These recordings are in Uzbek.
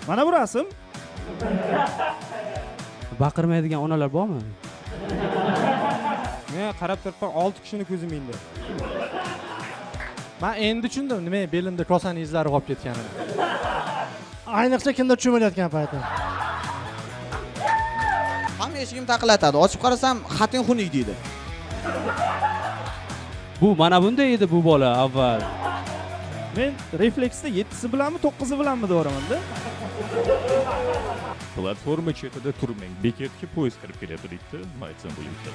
Mana bu rasm. Baqirmaydigan onalar bormi? Men qarab turibman 6 kishini ko'zim endi. Men endi tushundim nima belimda kosaning izlari qolib ketganini. Ayniqsa kimdir cho'milayotgan payti. Hamma eshigim taqillatadi. Ochib qarasam, xating xunuk deydi. Bu mana bunday edi bu bola avval. Men refleksda 7si bilanmi 9si bilanmi do'ramanda. Platforma chetida turmang. Bekatga poyezd kirib kelyapti deydi. Maytsam bo'lyapti.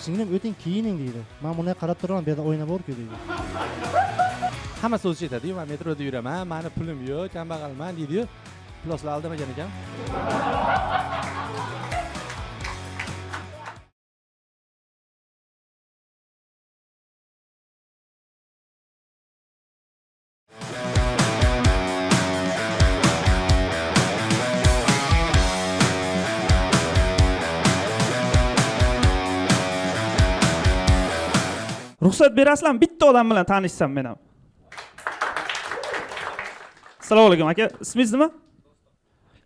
Singlim o'ting kiyining deydi. Men buni qarab turaman, bu yerda o'ynab o'rku deydi. Hamma so'z aytadi-yu, men metroda yuraman, meni pulim yo'q, kambag'alman deydi-yu. Pluslar aldamagan ekan. Ruxsat berasizlarmi? Bitta odam bilan tanishsam men ham. Assalomu alaykum aka. Ismingiz nima?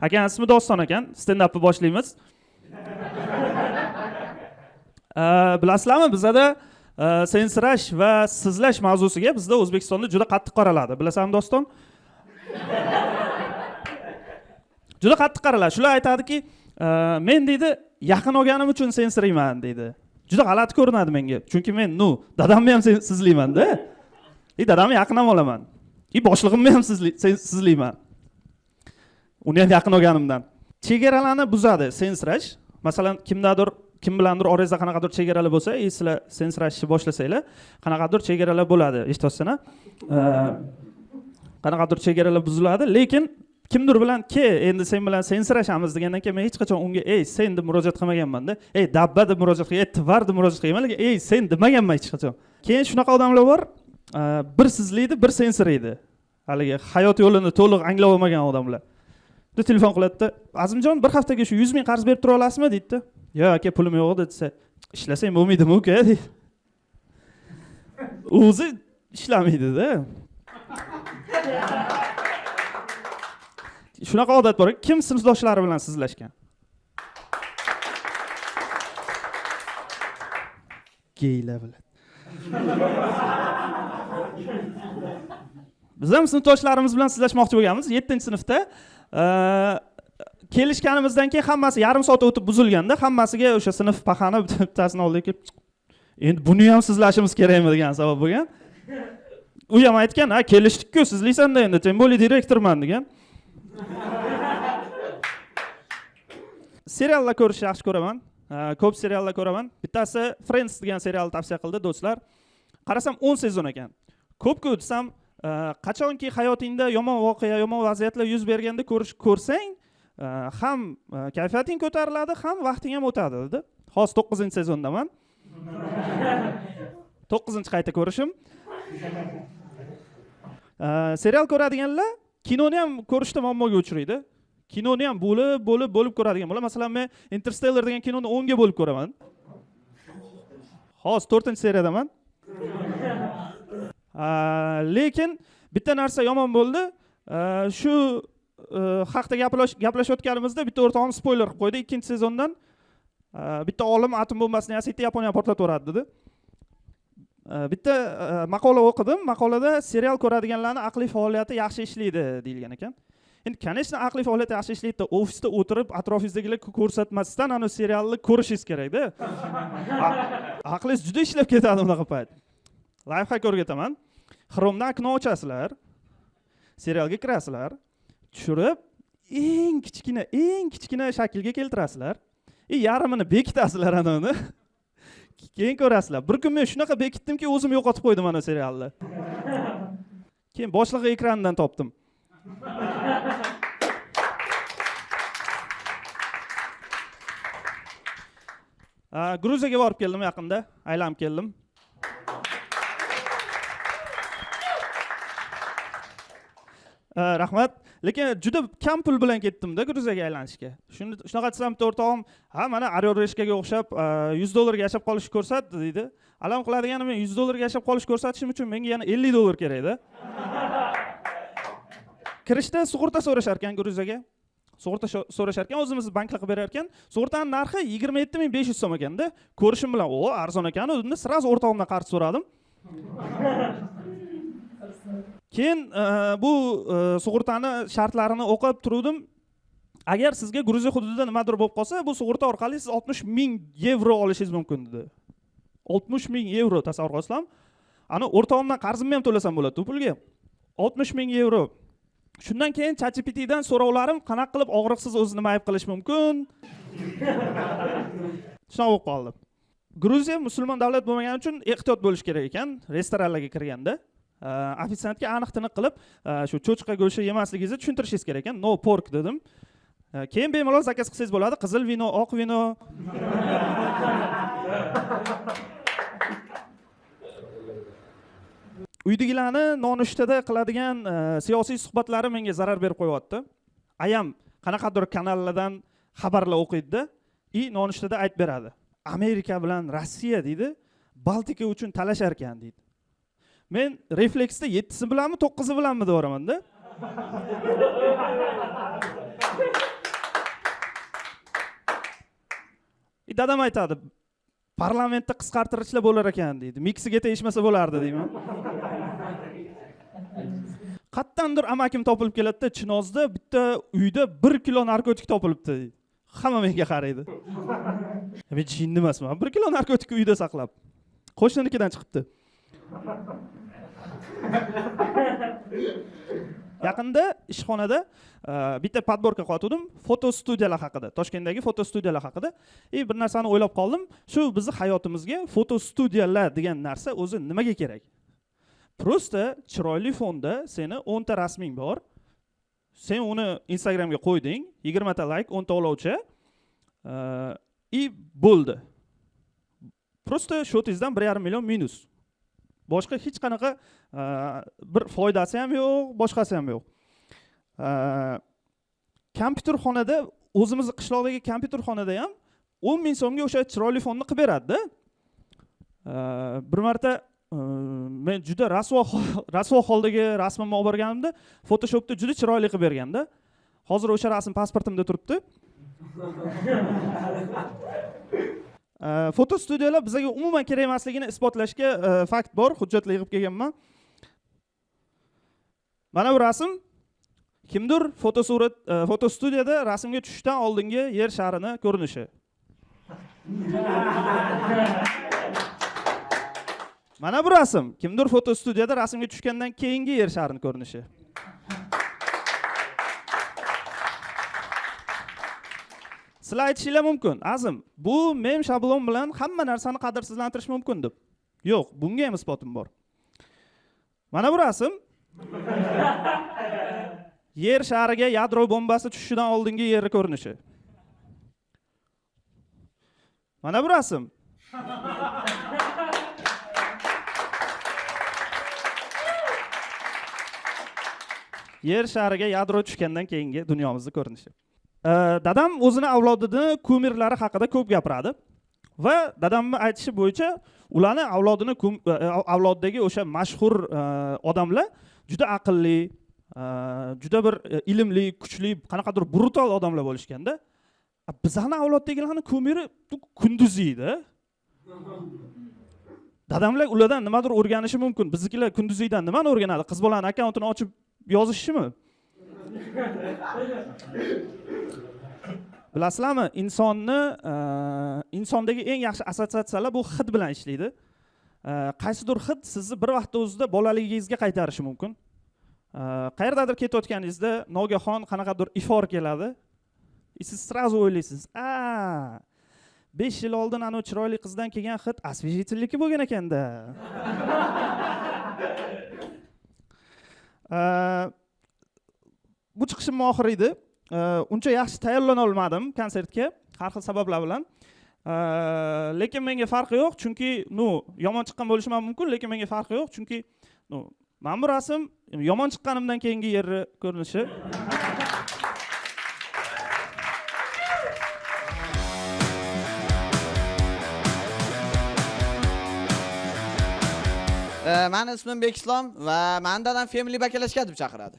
Aka, ismi Doston ekan. Stand-upni boshlaymiz. Bilasizlarmi, bizda sensirash va sizlash mavzusiga bizda O'zbekistonda juda qattiq qaraladi. Bilasizmi, Doston? Juda qattiq qaraladi. Shular aytadiki, men deydi, yaqin olganim uchun sensirayman deydi. Juda g'alati ko'rinadi menga. Chunki men dadamni ham sizlayman-da. Dadamni yaqin ham olaman. Boshlig'imni ham sizlayman. Uni ham yaqin olganimdan. Chegaralarni buzadi sensirash. Masalan, kim bilandir orangizda qanaqadir chegaralar bo'lsa, sizlar sensirashni boshlasanglar, qanaqadir chegaralar bo'ladi, eshityapsizlar. Qanaqadir chegaralar buziladi, lekin kimdir bilan endi sen bilan sensirashamiz degandan keyin men hech qachon unga sen deb murojaat qilmaganman-da. Dabba deb murojaat qilgan, tvar deb murojaat qilganman, lekin sen demaganman hech qachon. Keyin shunaqa odamlar bor, bir sizlaydi, bir sensiraydi. Haligi hayot yo'lini to'liq anglab olmagan odamlar. Telefon qiladi-da, "Azimjon, bir haftaga shu 100 ming qarz berib tura olasizmi?" deydi. "Yo'q aka, pulim yo'q" desa, "Ishlasang bo'lmaydimi uka?" deydi. O'zi ishlamaydi-da. Shunaqa odat bor. Kim sinfdoshlari bilan sizlashgan? Geylar bilan. Biz ham sinfdoshlarimiz bilan sizlashmoqchi bo'lganmiz 7-sinfda. Kelishganimizdan keyin hammasi yarim soat o'tib buzilganda, hammasiga o'sha sinf pahani bittasini oldiga kelib, "Endi buni ham sizlashimiz kerakmi?" degan savol bo'lgan. U ham aytgan, "Ha, kelishdik-ku, sizlaysan-da endi, sen bo'li direktorman" degan. Seriallar ko'rishni yaxshi ko'raman. Ko'p seriallar ko'raman. Bittasi Friends degan serialni tavsiya qildi do'stlar. Qarasam 10 sezon ekan. Ko'p-ku desam, qachonki hayotingda yomon voqea, yomon vaziyatlar yuz berganda ko'rsang, ham kayfiyating ko'tariladi, ham vaqting ham o'tadi dedi. Hozir 9-sezondaman. 9-qayta ko'rishim. Serial ko'radiganlar kinoni ham ko'rishda muammoga uchraydi. Kinoni ham bo'lib ko'radigan bo'lar. Masalan, men Interstellar degan kinoni 10 ga bo'lib ko'raman. Hozir 4-seriyadaman. Lekin bitta narsa yomon bo'ldi. Shu haqda gaplashayotganimizda bitta o'rtog'im spoiler qilib qo'ydi 2-sezondan. Bitta olim atom bombasini yasaydi, Yaponiyaga portlatib yuboradi dedi. Bitta maqola o'qidim. Maqolada serial ko'radiganlarning aqliy faoliyati yaxshi ishlaydi deyilgan ekan. Endi конечно aqliy faoliyat yaxshi ishlaydi. Ofisda o'tirib atrofingizdagilarga ko'rsatmasdan ana serialni ko'rishingiz kerak-da. Aqlingiz juda ishlab ketadi bunaqa payt. Lifehack o'rgataman. Chromedan okno ochasizlar. Serialga kirasizlar. Tushirib, eng kichkina shaklga keltirasizlar. Yarmini bekitasizlar ana uni. Keyin ko'rasizlar. Bir kun men shunaqa bekitdimki, o'zim yo'qotib qo'ydim ana serialni. Keyin boshlig'i ekranidan topdim. Gruziyaga borib keldim yaqinda, aylanib keldim. Rahmat. Lekin juda kam pul bilan ketdim-da Gruziyaga aylanishga. Shunaqa desam, o'rtog'im, "Ha, mana Arioreshkaga o'xshab $100 yashab qolishni ko'rsatdi" deydi. Alam qiladiganim men $100 yashab qolish ko'rsatishim uchun menga yana $50 kerak-da. kirishda sug'urta so'rashar ekan Gruziyaga. Sug'urta so'rashar ekan, o'zimiz banklar qilib berar ekan. Sug'urtaning narxi 27500 so'm ekanda. Ko'rishim bilan, "O, arzon ekan." Unda sразу o'rtog'imdan qarz so'radim. Keyin bu sug'urtani shartlarini o'qib turdim. Agar sizga Gruziya hududida nimadir bo'lib qolsa, bu sug'urta orqali siz 60.000 € olishingiz mumkin dedi. 60.000 € tasavvur qilasizlarmi? Ana o'rtog'imdan qarzimni ham to'lasam bo'ladi, bu pulga. 60.000 €. Shundan keyin ChatGPT dan so'rovlarim qanaqa qilib og'riqsiz o'zini nima ayb qilish mumkin? Shunaqa bo'lib qoldi. Gruziya musulmon davlat bo'lmagani uchun ehtiyot bo'lish kerak ekan restoranlarga kirganda. Ofitsiantga aniq tiniq qilib, shu cho'chqa go'shti yemasligingizni tushuntirishingiz kerak ekan. No pork dedim. Keyin bemalol zakaz qilsangiz bo'ladi. Qizil vino, oq vino. Uydagilarni nonushtada qiladigan siyosiy suhbatlari menga zarar berib qo'yapti. Ayam qanaqadir kanallardan xabarlar o'qiydi-da, nonushtada aytib beradi. Amerika bilan Rossiya deydi, Baltika uchun talashar ekan deydi. Men refleksda 7si bilanmi, 9si bilanmi deyapman-da. Dadam aytadi, parlamentda qisqartirishlar bo'lar ekan deydi. Miksiga tegishmasa bo'lardi deyman. Qattandir amakim topilib keladi-da, Chinozda bitta uyda 1 kilo narkotik topilibdi deydi. Hamma menga qaraydi. Men jinni emasman. 1 kilo narkotik uyda saqlab. Qo'shninikidan chiqibdi. Yaqinda ishxonada bitta podborka qotdim, foto studiyalar haqida, Toshkentdagi foto studiyalar haqida. Bir narsani o'ylab qoldim. Shu bizning hayotimizga foto studiyalar degan narsa o'zi nimaga kerak? Prosta chiroyli fonda seni 10 ta rasming bor. Sen uni Instagramga qo'yding, 20 ta like, 10 ta olovchi. Bo'ldi. Prosta shotingizdan 1,5 million minus. Boshqa hech qanaqa bir foydasi ham yo'q, boshqasi ham yo'q. Kompyuterxonada, o'zimizning qishloqdagi kompyuterxonada ham 10 ming so'mga o'sha chiroyli fonni qilib beradi-da. Bir marta men juda rasvo holdagi rasmimni olib borganimda, Photoshopda juda chiroyli qilib berganda, hozir o'sha rasm pasportimda turibdi. Foto studiyalar bizga umuman kerak emasligini isbotlashga fakt bor, hujjatlar yig'ib kelganman. Mana bu rasm kimdir foto studiyada rasmga tushishdan oldingi yer sharini ko'rinishi. Mana bu rasm kimdir foto studiyada rasmga tushgandan keyingi yer sharini ko'rinishi. Sizlar aytishinglar mumkin, Azim, bu mem shablon bilan hamma narsani qadrsizlantirish mumkin deb. Yo'q, bunga ham isbotim bor. Mana bu rasm yer shariga yadro bombasi tushishidan oldingi yer ko'rinishi. Mana bu rasm yer shariga yadro tushgandan keyingi dunyomizning ko'rinishi. Dadam o'zini avlodini kumirlari haqida ko'p gapiradi va dadamning aytishi bo'yicha ularni avloddagi o'sha mashhur odamlar juda aqlli, juda bir ilmli, kuchli, qanaqadir brutal odamlar bo'lishganda, bizning avloddagilarni kumiri kunduziydi. Dadamlar ulardan nimadir o'rganishi mumkin. Biznikilar kunduziydan nimani o'rganadi? Qiz bolaning akkauntini ochib yozishimi? Bilasizlarmi, insondagi eng yaxshi assotsiatsiyalar bu hid bilan ishlaydi. Qaysidir hid sizni bir vaqtda o'zida bolaligingizga qaytarishi mumkin. Qayerdadir ketayotganingizda nogahon qanaqadir ifor keladi. Siz sразу o'ylaysiz, 5 yil oldin ana chiroyli qizdan kelgan hid освежительники bo'lgan ekanda. Bu chiqishim oxir edi. Uncha yaxshi tayyorlana olmadim konsertga, har xil sabablar bilan. Lekin menga farqi yo'q, chunki yomon chiqqan bo'lishim mumkin, lekin menga farqi yo'q, chunki men bu rasm yomon chiqqanimdan keyingi yer ko'rinishi. Meni ismim Bekislom va meni dadam Family bakalashga deb chaqiradi.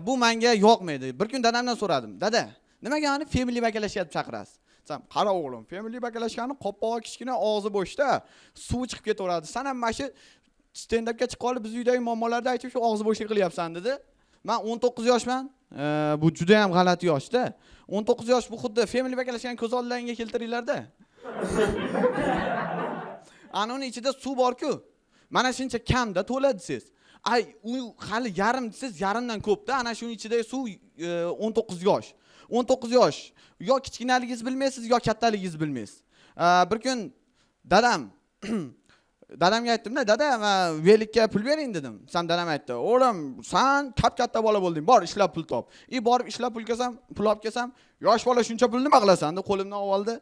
bu menga yoqmaydi. Bir kun dadamdan so'radim. Dada, nimaga ani family bakalashga chaqirasiz? Desam, qara o'g'lim, family bakalashgani qopqog'i kichkina, og'zi bo'shda, suv chiqib ketaveradi. Sen ham mana shu stand-upga chiqib qolib biz uydagi muammolarni aytib shu og'zi bo'shlik qilyapsan dedi. Men 19 yoshman. Bu juda ham g'alati yoshda. 19 yosh bu xuddi family bakalashgan ko'z oldingizga keltiringlar-da. Ana uning ichida suv bor-ku. Mana shuncha kamda to'ladi siz. Ay, u hali yarim siz yarimdan ko'pda. Ana shuning ichidagi suv 19 yosh. 19 yosh. Yo kichkinaligingizni bilmaysiz, yo kattaligingizni bilmaysiz. Bir kun dadamga aytdim-da, dada, men velikka pul bering dedim. Sen dadam aytdi, o'g'lim, sen katta bola bo'lding, bor ishlab pul top. Borib ishlab pul kelsam, pul olib kelsam, yosh bola shuncha pulni nima qilasan deb qo'limdan olib oldi.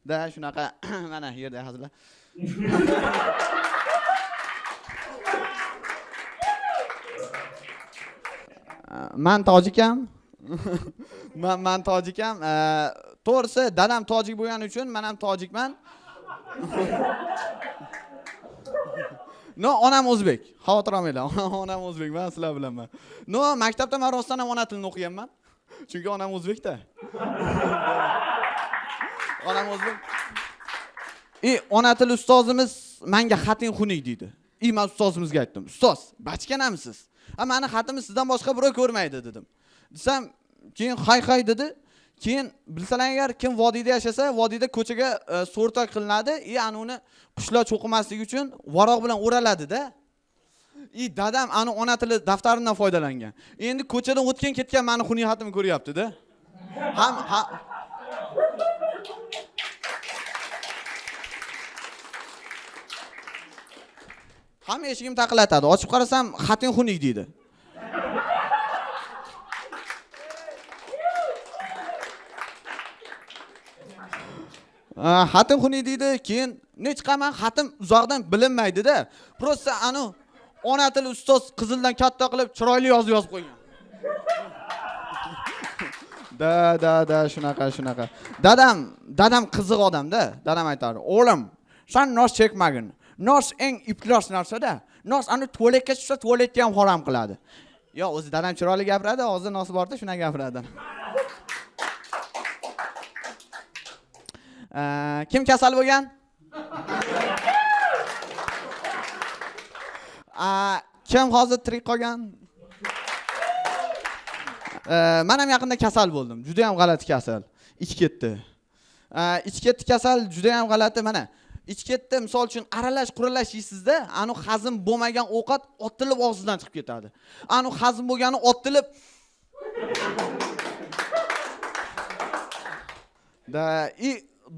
Da shunaqa mana yerda hazırlar. Men tojikam. Men tojikam. To'g'risi, dadam tojik bo'lgani uchun men ham tojikman. No, onam o'zbek. Xavotir olmanglar. Onam o'zbek, men sizlar bilaman. No, maktabda men rostdan ham ona tilini o'qiganman. Chunki onam o'zbekda. Onam o'zbek. Ona til ustozimiz menga xating xunuk deydi. Men ustozimizga aytdim. Ustoz, bachkanamsiz. Meni xatimni sizdan boshqa birov ko'rmaydi dedim. Desam, keyin hay dedi. Keyin bilsalar agar kim vodiyda yashasa, vodiyda ko'chaga so'rtak qilinadi, ani uni qushlar cho'qimasligi uchun varoq bilan o'raladi-da. Dadam ani ona tili daftaridan foydalangan. Endi ko'chadan o'tgan ketgan meni xunuk xatimni ko'ryapti-da. Hamma eshigim taqilatadi. Ochib qarasam, xating xunuk deydi. Xatim xunuk deydi, keyin ne chiqaman, xatim uzoqdan bilinmaydi-da. Prosta anu ona tili ustoz qizildan katta qilib chiroyli yozib qo'ygan. Da shunaqa. Dadam qiziq odam-da. Dadam aytardi, "O'g'lim, sen nos chekmagin. Nos eng iflos narsa-da. Nos ani tualetga tushsa, tualetni ham harom qiladi." Yo, o'zi dadam chiroyli gapiradi, og'zida nosi borda shuna gapiradi. Kim kasal bo'lgan? Kim hozir tirik qolgan? Men ham yaqinda kasal bo'ldim. Juda ham g'alati kasal. Ichib ketdi. Ichib ketdi kasal juda ham g'alati. Mana ichib ketdi, misol uchun aralash quralash yeysizda, anu hazm bo'lmagan ovqat otilib og'zidan chiqib ketadi. Anu hazm bo'lgani otilib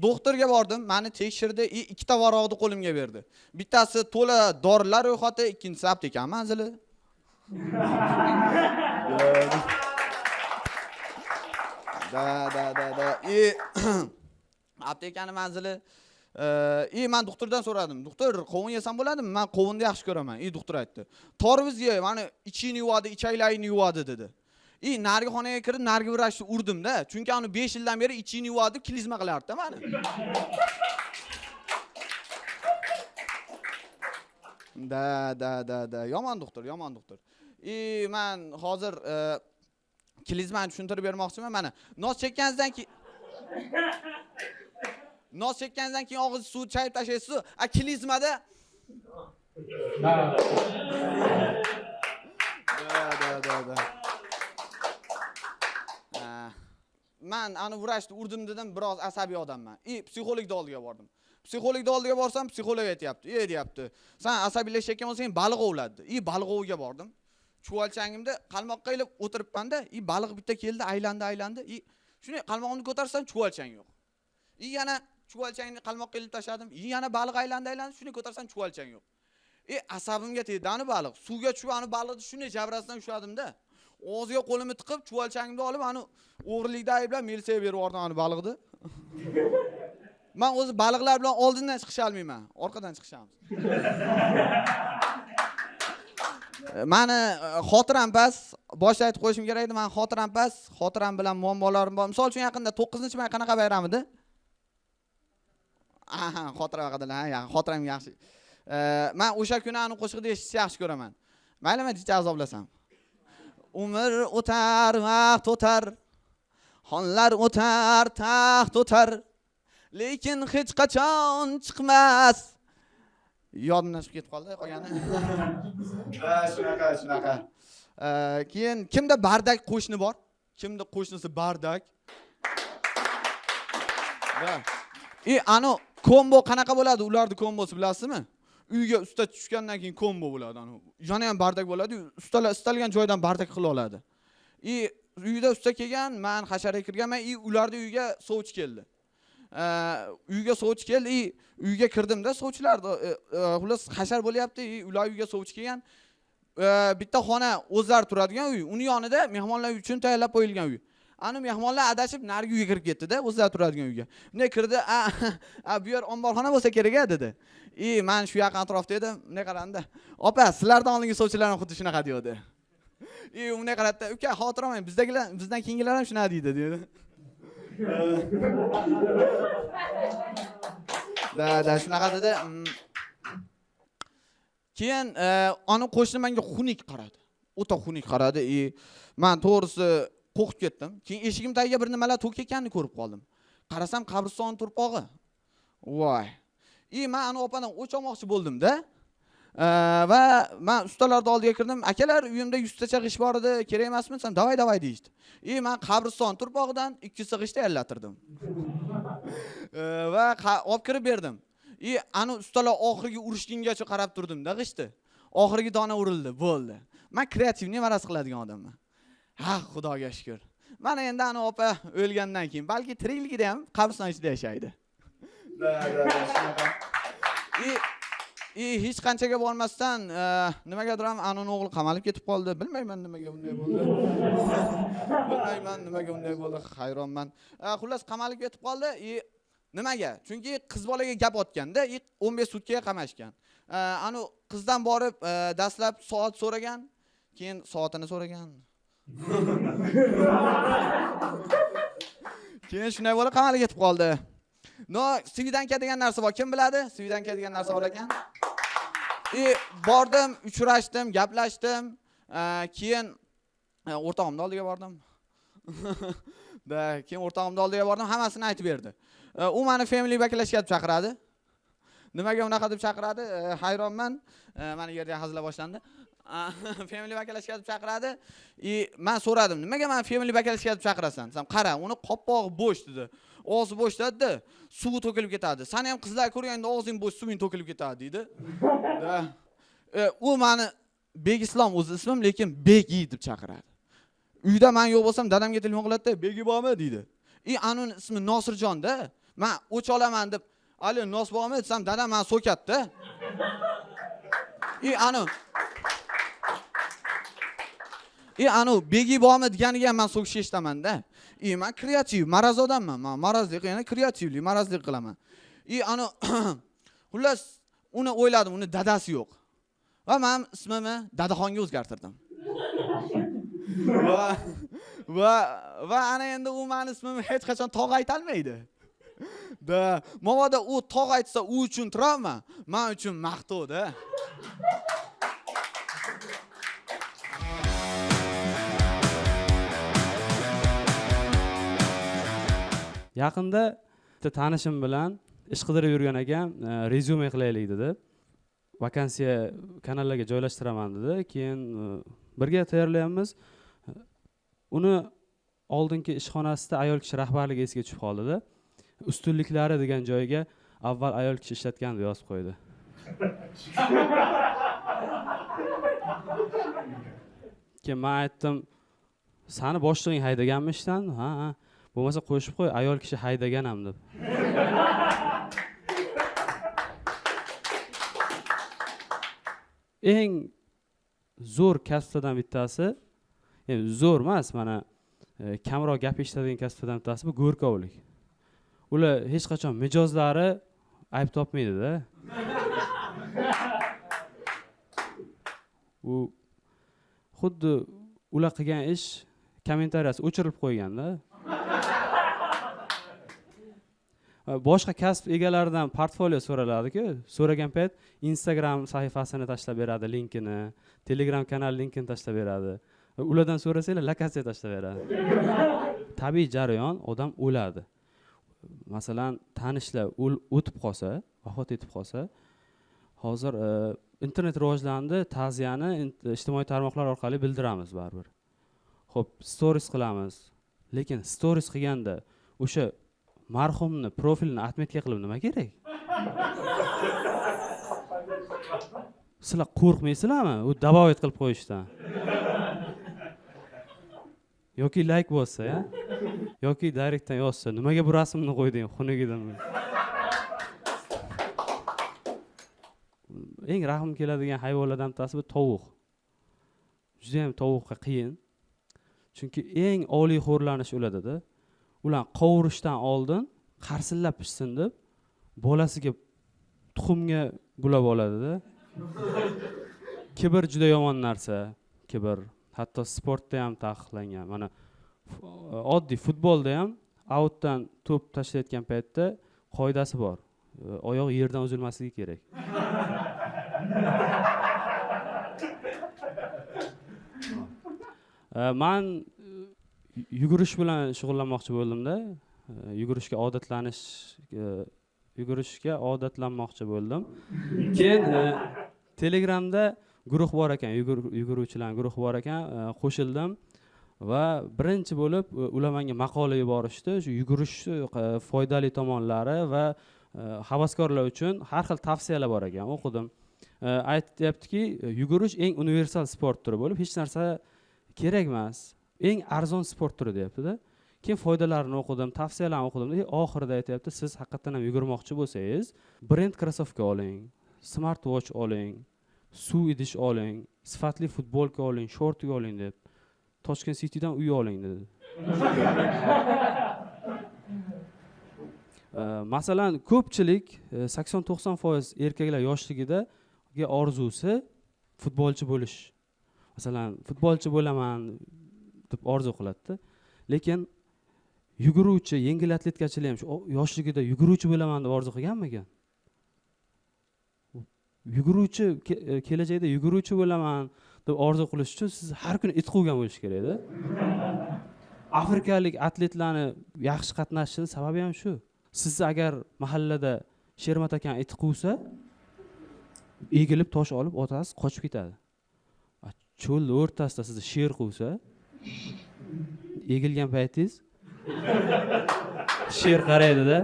doktorga bordim, meni tekshirdi, ikkita varoqni qo'limga berdi. Bittasi to'la dorilar ro'yxati, ikkinchisi apteka manzili. Aptekani manzili. Men doktordan so'radim. Doktor, qovun yesam bo'ladimi? Men qovunni yaxshi ko'raman. Doktor aytdi. Torviz ye, meni ichingni yuvadi, ichaklayingni yuvadi dedi. Nargi xonaga kirib, nargi vrachni urdim-da. Chunki uni 5 yildan beri ichingni yuvadi, klizma qilardi-da meni. Da. Yomon doktor. Men hozir klizmani tushuntirib bermoqchiman. Mana nos chekkaningizdan keyin og'iz suv chayib tashlaysiz. Klizmada da. Men ani vrachni urdim dedim, biroz asabiy odamman. Psixologga oldiga bordim. Psixologga oldiga borsam, psixolog aytayapti. Deyapti. Sen asabiylashayotgan bo'lsang, baliq ovladi. Baliq oviga bordim. Chuvalchangimda qalmoqqa ilib o'tiribman-da, baliq bitta keldi, aylandi. Shuni qalmoqimni ko'tarsam, chuvalchang yo'q. Yana chuvalchangni qalmoqqa ilib tashladim. Yana baliq aylandi, shuni ko'tarsam, chuvalchang yo'q. Asabimga tegdi ani baliq. Suvga tushib ani baliqni shuni jabrasidan ushladim-da. Og'ziga qo'limni tiqib, chuvalchangimni olib, ani o'g'rilikda ayblab militsiyaga berib yubordim ani baliqni. Men o'zi baliqlar bilan oldindan chiqisha olmayman, orqadan chiqishamiz. Meni xotiram past, boshida aytib qo'yishim kerak edi, men xotiram past, xotiram bilan muammolarim bor. Misol uchun yaqinda 9-may qanaqa bayram edi? Xotira haqida, xotiram yaxshi. Men o'sha kuni ani qo'shiqni eshitishni yaxshi ko'raman. Maylimi, dicha azoblasam. umr o'tar, vaqt o'tar. Xonlar o'tar, taxt o'tar. Lekin hech qachon chiqmas. Yodimdan chiqib ketib qoldi qolgani. Shunaqa. Keyin kimda bardak qo'shni bor? Kimda qo'shnisi bardak? Anu kombo qanaqa bo'ladi? Ularning kombosi bilasizmi? Uyga usta tushgandan keyin kombo bo'ladi. Yana ham bardak bo'ladi. Ustalar istalgan joydan bardak qila oladi. Uyda usta kelgan, men hasharaga kirganman, ularning uyiga sovchi keldi. Uyga sovchi keldi, uyga kirdimda sovchilar xullas hashar bo'lyapti, ular uyga sovchi kelgan. Bitta xona o'zlari turadigan uy, uni yonida mehmonlar uchun tayyorlab qo'yilgan uy. Ani mehmonlar adashib narigi uyga kirib ketdi-da, o'zlari turadigan uyga. Bunday kirdi, bu yer omborxona bo'lsa kerak-a dedi. Men shu yaqin atrofda edim, bunday qarandi. Opa, sizlardan oldingi sovchilar ham xuddi shunaqa deydi. Unday qaradi, uka, xotir olmang, bizdan keyingilar ham shunaqa deydi, dedi. Da shunaqa dedi. Keyin ona qo'shni menga xunuk qaradi. O'ta xunuk qaradi. Men to'g'risi qo'rqib ketdim. Keyin eshigim tagiga bir nimalar to'kib ekanini ko'rib qoldim. Qarasam qabriston turpog'i. Voy. Men ana opadan o'ch olmoqchi bo'ldim-da. Va men ustalarning oldiga kirdim. Akalar, uyimda 100 tacha g'ish bor edi, kerak emasmi? Sen davay deyishdi. Men qabriston turpog'idan 200 g'ishni aylantirdim. Va olib kirib berdim. Ana ustalar oxirgi urishgungacha qarab turdim-da g'ishni. Oxirgi dona urildi, bo'ldi. Men kreativni maraz qiladigan odamman. Xudoga shukr. Mana endi ana opa o'lgandan keyin, balki tirikligida ham qabriston ichida yashaydi. Hech qanchaga bormasdan nimagadir ham anon o'g'li qamalib ketib qoldi. Bilmayman nimaga bunday bo'ldi. Hayronman. Xullas qamalib ketib qoldi. Nimaga? Chunki qiz bolaga gap otganda 15 sutkaga qamashgan. Anu qizdan borib dastlab soat so'ragan, keyin soatini so'ragan. Keyin shunday bo'lib qamalib ketib qoldi. Svidanka degan narsa bor. Kim biladi? Svidanka degan narsa bor ekan. Bordim, uchrashdim, gaplashdim. Keyin o'rtog'imning oldiga bordim. Keyin o'rtog'imning oldiga bordim, hammasini aytib berdi. U meni family vakillashga chaqiradi. Nimaga unaqa deb chaqiradi? Hayronman. Meni yerda hazillar boshlandi. Family vakillashga chaqiradi. Men so'radim, nimaga meni family vakillashga chaqirasan? Sen qara, uni qoppog'i bo'sh dedi. Og'zi bo'sh dedi, suvi to'kilib ketadi. Sen ham qizlar ko'rganda og'zing bo'sh, suving to'kilib ketadi dedi. U meni Bek Islom o'zi ismim, lekin Begi deb chaqiradi. Uyda men yo'q bo'lsam, dadamga telefon qiladi, Begi bormi deydi. Anon ismi Nosirjon-da. Men o'ch olaman deb, "Ali, nos bormi?" desam, dadam meni so'katdi. Anu Begi bormi deganiga ham men so'kish eshitaman-da. Men kreativ, maraz odamman. Men marazlik, yana kreativlik, marazlik qilaman. Anu xullas uni o'yladim, uni dadasi yo'q. Va men ismimni Dadaxonga o'zgartirdim. Va ana endi u meni ismimni hech qachon tog' ayta olmaydi. Mabodo u tog' aytsa, u uchun travma, men uchun maqtovda. Yaqinda bitta tanishim bilan ish qidirib yurgan ekan, rezyume qilaylik dedi. Vakansiya kanallarga joylashtiraman dedi. Keyin birga tayyorlayapmiz. Uni oldingi ishxonasida ayol kishi rahbarligi esiga tushib qoldi-da. Ustunliklari degan joyga avval ayol kishi ishlatgan deb yozib qo'ydi. Keyin men aytdim, "Sani boshlig'ing haydaganmi ishdan?" "Ha, bo'lmasa qo'shib qo'y, ayol kishi haydagan ham" deb. Eng zo'r kasbdan bittasi, zo'r emas, mana kamroq gap eshitadigan kasbdan bittasi bu go'rkovlik. Ular hech qachon mijozlari ayb topmaydi-da. U xuddi ular qilgan ish kommentariyasi o'chirilib qo'ygan-da. Boshqa kasb egalaridan portfolio so'raladi-ku, so'ragan payt Instagram sahifasini tashlab beradi, linkini, Telegram kanal linkini tashlab beradi. ulardan so'rasanglar lokatsiya tashlab beradi. Tabiiy jarayon, odam o'ladi. Masalan, tanishlar o'tib qolsa, vafot etib qolsa, hozir internet rivojlandi, ta'ziyani ijtimoiy tarmoqlar orqali bildiramiz baribir. Xo'p, stories qilamiz. Lekin stories qilganda o'sha marhumni profilini atmetga qilib nima kerak? Sizlar qo'rqmaysizlarmi? U dabovat qilib qo'yishdan. Yoki like bo'lsa, ya? Yoki direktdan yozsa, nimaga bu rasmni qo'yding xunugidan? Eng rahim keladigan hayvonlardan bittasi bu tovuq. Juda ham tovuqqa qiyin. Chunki eng oliy xo'rlanish ularda. Ular qovurishdan oldin qarsillab pishsin deb bolasiga tuxumga bulab oladi-da. Kibr juda yomon narsa. Kibr hatto sportda ham taqiqlangan. Mana oddiy futbolda ham outdan to'p tashlayotgan paytda qoidasi bor. Oyoq yerdan uzilmasligi kerak. Men yugurish bilan shug'ullanmoqchi bo'ldim-da. Yugurishga odatlanmoqchi bo'ldim. Keyin Telegramda guruh bor ekan, yuguruvchilar guruh bor ekan, qo'shildim va birinchi bo'lib ular menga maqola yuborishdi. Shu yugurish foydali tomonlari va havaskorlar uchun har xil tavsiyalar bor ekan. O'qidim. Aytyaptiki, yugurish eng universal sport turi bo'lib, hech narsa kerak emas. Eng arzon sport turi deyapti-da. Keyin foydalarini o'qidim, tavsiyalarni o'qidim. Oxirida aytyapti, siz haqiqatan ham yugurmoqchi bo'lsangiz, brend krossovka oling, smartwatch oling, suv idish oling, sifatli futbolka oling, shortik oling deb. Toshkent Citydan uy oling dedi. Masalan, ko'pchilik 80-90% erkaklar yoshligida orzusi futbolchi bo'lish. Masalan, futbolchi bo'laman deb orzu qiladi. Lekin yuguruvchi, yengil atletikachilar ham yoshligida yuguruvchi bo'laman deb orzu qilganmikan? Yuguruvchi kelajakda yuguruvchi bo'laman deb orzu qilish uchun siz har kuni it quvgan bo'lish kerak-da. Afrikalik atletlarni yaxshi qatnashishining sababi ham shu. Siz agar mahallada Shermat akam it quvsa, egilib tosh olib otasiz qochib ketadi. Cho'lning o'rtasida sizni sher quvsa, egilgan paytingiz sher qaraydi-da.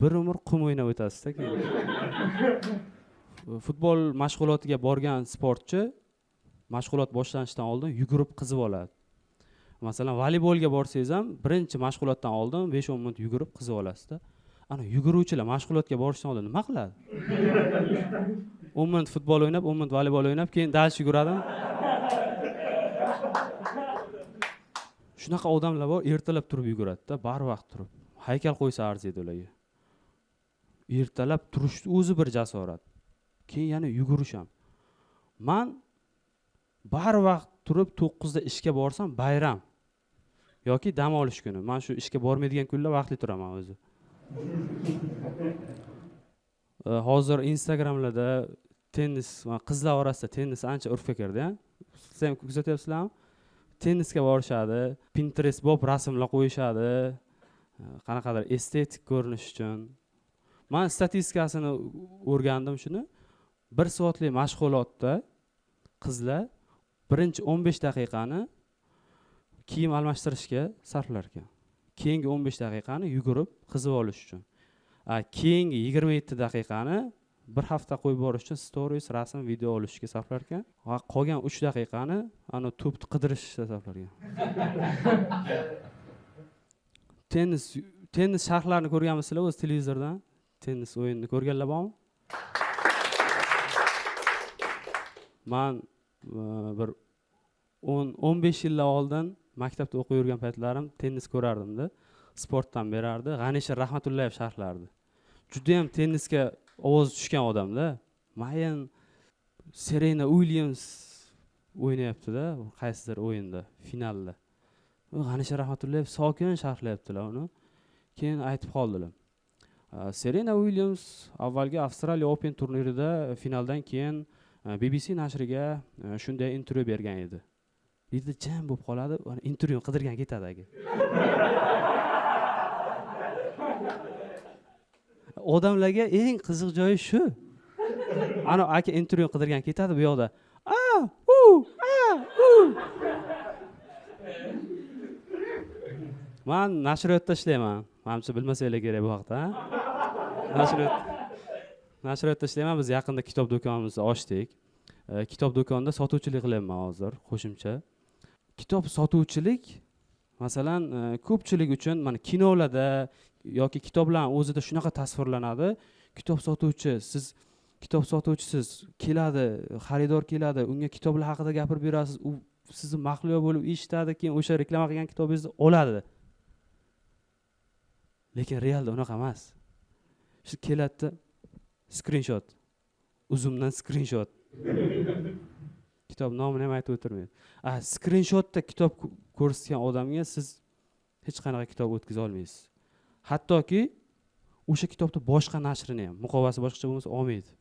Bir umr qum o'ynab o'tasizda keyin. Futbol mashg'ulotiga borgan sportchi mashg'ulot boshlanishidan oldin yugurib qizib oladi. Masalan, voleybolga borsangiz ham birinchi mashg'ulotdan oldin 5-10 minut yugurib qizib olasizda. Ana yuguruvchilar mashg'ulotga borishdan oldin nima qiladi? 10 minut futbol o'ynab, 10 minut voleybol o'ynab, keyin dals yuguradimi? Shunaqa odamlar bor, ertalab turib yuguradi-da, barvaqt turib. Haykal qo'ysa arziydi ularga. Ertalab turishni o'zi bir jasorat. Keyin yana yugurish ham. Men barvaqt turib 9 da ishga borsam bayram yoki dam olish kuni. Men shu ishga bormaydigan kunlar vaqtli turaman o'zi. Hozir Instagramlarda tennis, qizlar orasida tennis ancha urfga kirdi-a. Siz ham kuzatyapsizlarmi? Tennisga borishadi, Pinterest bo'lib rasmlar qo'yishadi, qanaqadir estetik ko'rinish uchun. Men statistikasini o'rgandim shuni. 1 soatlik mashg'ulotda qizlar birinchi 15 daqiqani kiyim almashtirishga sarflar ekan. Keyingi 15 daqiqani yugurib qizib olish uchun. Keyingi 27 daqiqani bir hafta qo'yib borish uchun stories, rasm, video olishga sarflar ekan. Va qolgan 3 daqiqani ana to'pni qidirishga sarflar ekan. Tennis sharhlarini ko'rganmisizlar o'z televizordan? Tennis o'yinini ko'rganlar bormi? Men bir 10-15 yillar oldin maktabda o'qib yurgan paytlarim tennis ko'rardim-da. Sportdan berardi. G'anisher Rahmatullayev sharhlardi. Juda ham tennisga ovozi tushgan odamda. Mayin Serena Williams o'ynayapti-da, qaysidir o'yinda, finalda. G'anisher Rahmatullayev sokin sharhlayaptilar uni. Keyin aytib qoldilar. Serena Williams avvalgi Avstraliya Open turnirida finaldan keyin BBC nashriga shunday intervyu bergan edi. Deydi, jim bo'lib qoladi, intervyuni qidirgan ketadi aka. Odamlarga eng qiziq joyi shu. Ana aka intervyuni qidirgan ketadi bu yoqda. Men nashriyotda ishlayman. Menimcha bilmasanglar kerak bu haqda. Nashriyotda ishlayman. Biz yaqinda kitob do'konimizni ochdik. Kitob do'konida sotuvchilik qilyapman hozir, qo'shimcha. Kitob sotuvchilik masalan ko'pchilik uchun mana kinolarda yoki kitoblarning o'zida shunaqa tasvirlanadi. Kitob sotuvchisiz keladi, xaridor keladi, unga kitoblar haqida gapirib berasiz, u sizni mahliyo bo'lib eshitadi, keyin o'sha reklama qilgan kitobingizni oladi. Lekin realda unaqa emas. Shu keladi, screenshot. Uzumdan screenshot. Kitob nomini ham aytib o'tirmaydi. Screenshotda kitob ko'rsatgan odamga siz hech qanaqa kitob o'tkaza olmaysiz. Hattoki o'sha kitobda boshqa nashrini ham, muqovasi boshqacha bo'lmasa olmaydi.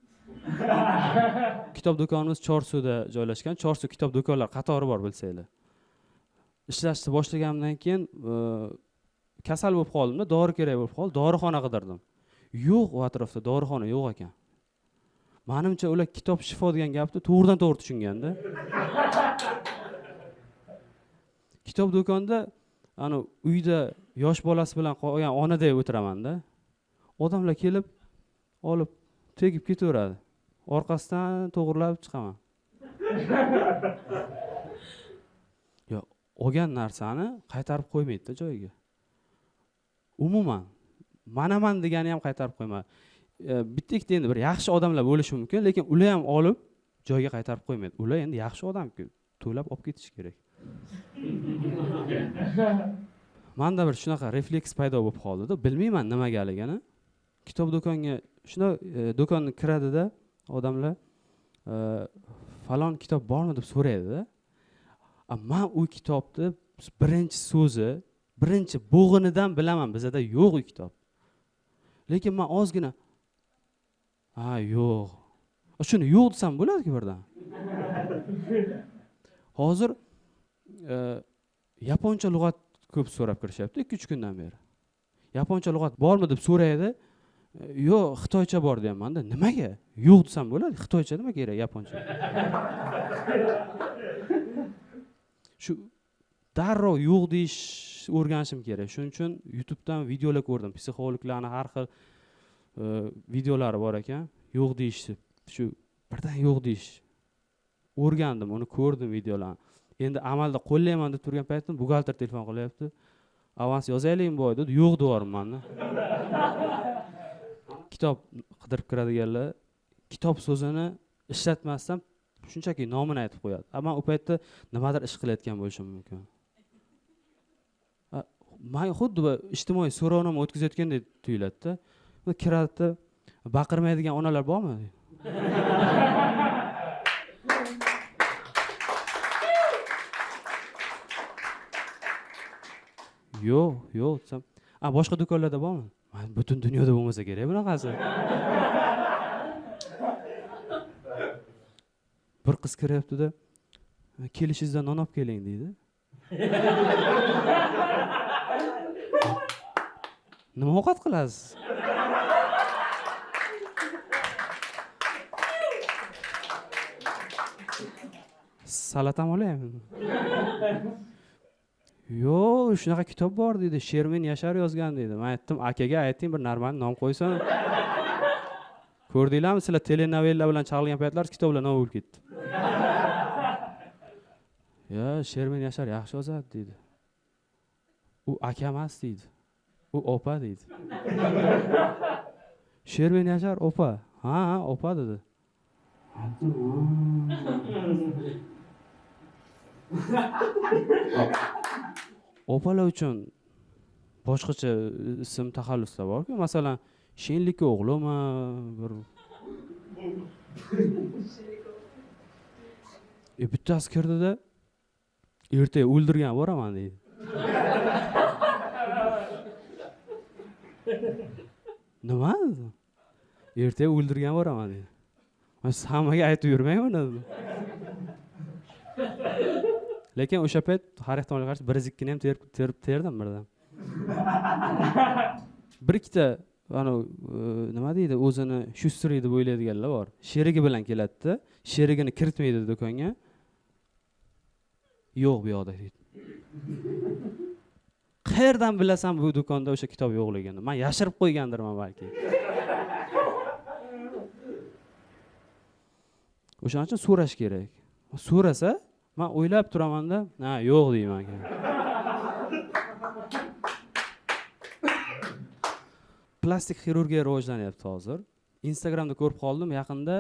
Kitob do'konimiz Chorsuda joylashgan. Chorsu kitob do'konlar qatori bor bilsanglar. Ishlashni boshlaganimdan keyin kasal bo'lib qoldimda, dori kerak bo'lib qoldi, dorixona qidirdim. Yo'q, u atrofda dorixona yo'q ekan. Menimcha ular kitob shifo degan gapni to'g'ridan to'g'ri tushunganda. Kitob do'konda ana uyda yosh bolasi bilan qolgan onadek o'tiraman-da. Odamlar kelib olib tegib ketaveradi. Orqasidan to'g'rilab chiqaman. Yo, olgan narsani qaytarib qo'ymaydi-da joyiga. Umuman manaman degani ham qaytarib qo'ymaydi. Bitta ikkita endi bir yaxshi odamlar bo'lishi mumkin, lekin ular ham olib joyiga qaytarib qo'ymaydi. Ular endi yaxshi odam-ku, to'lab olib ketish kerak. Menda bir shunaqa refleks paydo bo'lib qoldi-da, bilmayman nimagaligini. Kitob do'konga shuna do'konni kiradida odamlar falon kitob bormi deb so'raydi-da. Men u kitobni birinchi so'zi, birinchi bo'g'inidan bilaman, bizda yo'q u kitob. Lekin men ozgina yo'q. Shuni yo'q desam bo'ladi-ku birdan. Hozir yaponcha lug'at ko'p so'rab kirishyapti 2-3 kundan beri. Yaponcha lug'at bormi deb so'raydi. Yo'q, xitoycha bor deyapman-da. Nimaga? Yo'q desam bo'ladi. Xitoycha nima kerak yaponcha? Shu darrov yo'q deyish o'rganishim kerak. Shuning uchun YouTubedan videolar ko'rdim. Psixologlarning har xil videolari bor ekan. Yo'q deyishni. Shu birdan yo'q deyish. O'rgandim, uni ko'rdim videolarni. Endi amalda qo'llayman deb turgan paytda buxgalter telefon qilyapti. Avans yozaylikmi boy dedi. Yo'q deyapman-da. Kitob qidirib kiradiganlar kitob so'zini ishlatmasdan shunchaki nomini aytib qo'yadi. Ammo u paytda nimadir ish qilayotgan bo'lishim mumkin. Men xuddi ijtimoiy so'rovnoma o'tkazayotgandek tuyuladi-da. Kiradi, baqirmaydigan onalar bormi? Yo'q desam, boshqa do'konlarda bormi? Butun dunyoda bo'lmasa kerak bunaqasi. Bir qiz kiryapti-da, kelishingizdan non olib keling deydi. Nima ovqat qilasiz? Salatam olaymi? Yo'q, shunaqa kitob bor dedi. Shermen Yashar yozgan dedi. Men aytdim, akaga ayting bir normal nom qo'ysin. Ko'rdinglarmi, sizlar telenovella bilan chaqilgan paytlar kitoblar nom bo'lib ketdi. Ya, Shermen Yashar yaxshi yozadi dedi. U aka emas dedi. U opa dedi. Shermen Yashar opa. Ha, opa dedi. Opalar uchun boshqacha ism taxalluslar bor-ku, masalan, Shenlik o'g'limi, bir bittasi kirdida ertaga o'ldirgan boraman deydi. Nima? Ertaga o'ldirgan boraman deydi. Men siz hammaga aytib yurmayman uni. Lekin o'sha payt har ehtimolga qarshi 1-2 ni ham terdim birdan. Bir ikkita nima deydi, o'zini Shuster deb o'ylaydiganlar bor. Sherigi bilan keladi-da, sherigini kiritmaydi do'konga. Yo'q bu yoqda deydi. Qayerdan bilasan bu do'konda o'sha kitob yo'qligini? Men yashirib qo'ygandirman balki. O'shaning uchun so'rash kerak. So'rasa, men o'ylab turaman-da, "Ha, yo'q" deyman. Plastik xirurgiya rivojlanyapti hozir. Instagramda ko'rib qoldim, yaqinda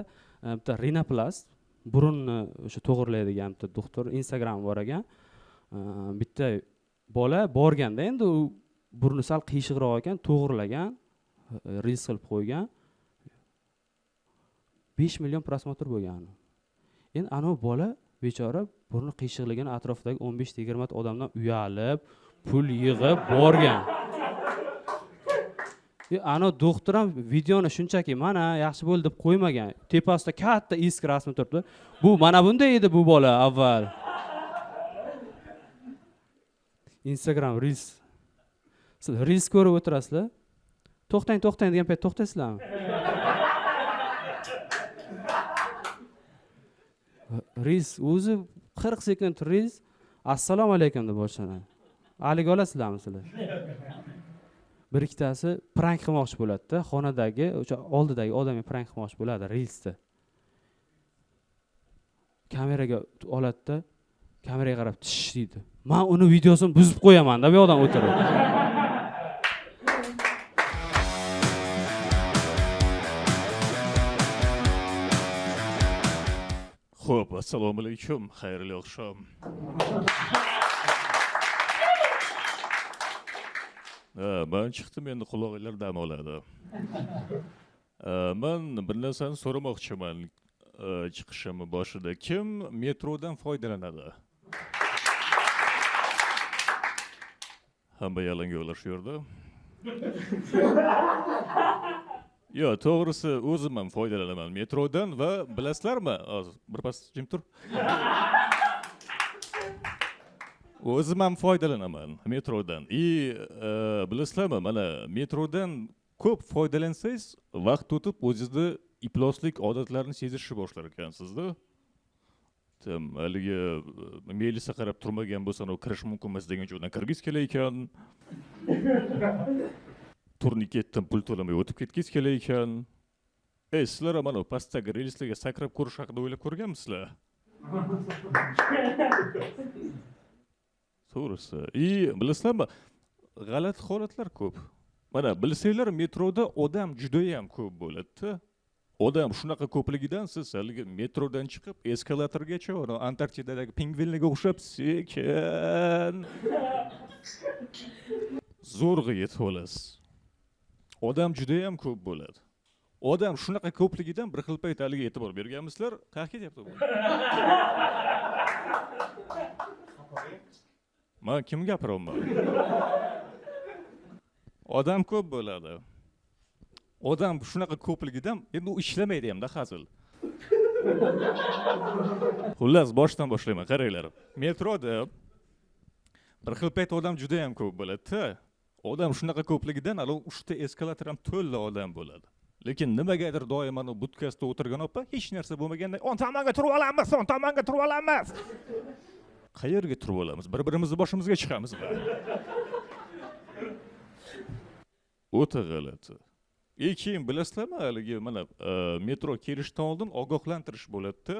bitta rinoplast, burunni o'sha to'g'irlaydigan bitta doktor Instagram bor ekan. Bitta bola borganda endi u burni sal qiyshiqroq ekan, to'g'irlagan, reels qilib qo'ygan. 5 million prosmotr bo'lgan. Endi anavi bola bechora burni qiyshiqligini atrofidagi 15-20 ta odamdan uyalib, pul yig'ib borgan. Ana doktor ham videoni shunchaki mana yaxshi bo'ldi deb qo'ymagan. Tepasida katta eski rasm turibdi. Bu mana bunday edi bu bola avval. Instagram Reels. Siz Reels ko'rib o'tirasizlar. To'xtang degan payt to'xtaysizlarmi? Reels o'zi 40 sekund Reels assalomu alaykum deb boshlanadi. Aliga olasizlarmi sizlar? Bir ikkitasi prank qilmoqchi bo'ladi-da, xonadagi o'sha oldidagi odamga prank qilmoqchi bo'ladi Reelsda. Kameraga oladi-da, kameraga qarab tish deydi. Men uni videosini buzib qo'yaman-da bu odam o'tirib. Xo'p, assalomu alaykum, xayrli oqshom. Ben chiqdim, endi quloqlar dam oladi. Men bir narsani so'ramoqchiman. Chiqishim boshida kim metrodan foydalanadi? Hamma yalanga yo'lashyapti. Yo, to'g'risi o'zim ham foydalanaman metrodan va bilasizlarmi? Birpas jim tur. O'zim ham foydalanaman metrodan. Bilasizlarmi, mana metrodan ko'p foydalansangiz, vaqt o'tib o'zingizda ifloslik odatlarini sezishni boshlar ekansizda. Haligi meylisa qarab turmagan bo'lsa, kirish mumkin emas degan joydan kirgiz kelar ekan. Turniketdan pul to'lamay o'tib ketgiz kelar ekan. Sizlar ham mana pastdagi relslarga sakrab ko'rish haqida o'ylab ko'rganmisizlar? To'g'risi. Bilasizlarmi, g'alati holatlar ko'p. Mana bilsanglar, metroda odam juda ham ko'p bo'ladi-da. Odam shunaqa ko'pligidan siz haligi metrodan chiqib eskalatorgacha, Antarktidadagi pingvinlarga o'xshab sekin zo'rg'a yetib olasiz. Odam juda ham ko'p bo'ladi. Odam shunaqa ko'pligidan bir xil payt haliga e'tibor berganmisizlar, qayerga ketyapti bu? Men kim gapiryapman? Odam ko'p bo'ladi. Odam shunaqa ko'pligidan endi u ishlamaydi hamda hazil. Xullas, boshdan boshlayman, qaranglar. Metroda bir xil payt odam juda ham ko'p bo'ladi-da. Odam shunaqa ko'pligidan uchta eskalator ham to'la odam bo'ladi. Lekin nimagadir doim mana budkasda o'tirgan opa hech narsa bo'lmaganda, "On tomonga turib olamiz, on tomonga turib olamiz." Qayerga turib olamiz? Bir-birimizni boshimizga chiqamiz. O'ta g'alati. Keyin bilasizlarmi, haligi mana metro kelishdan oldin ogohlantirish bo'ladi-da.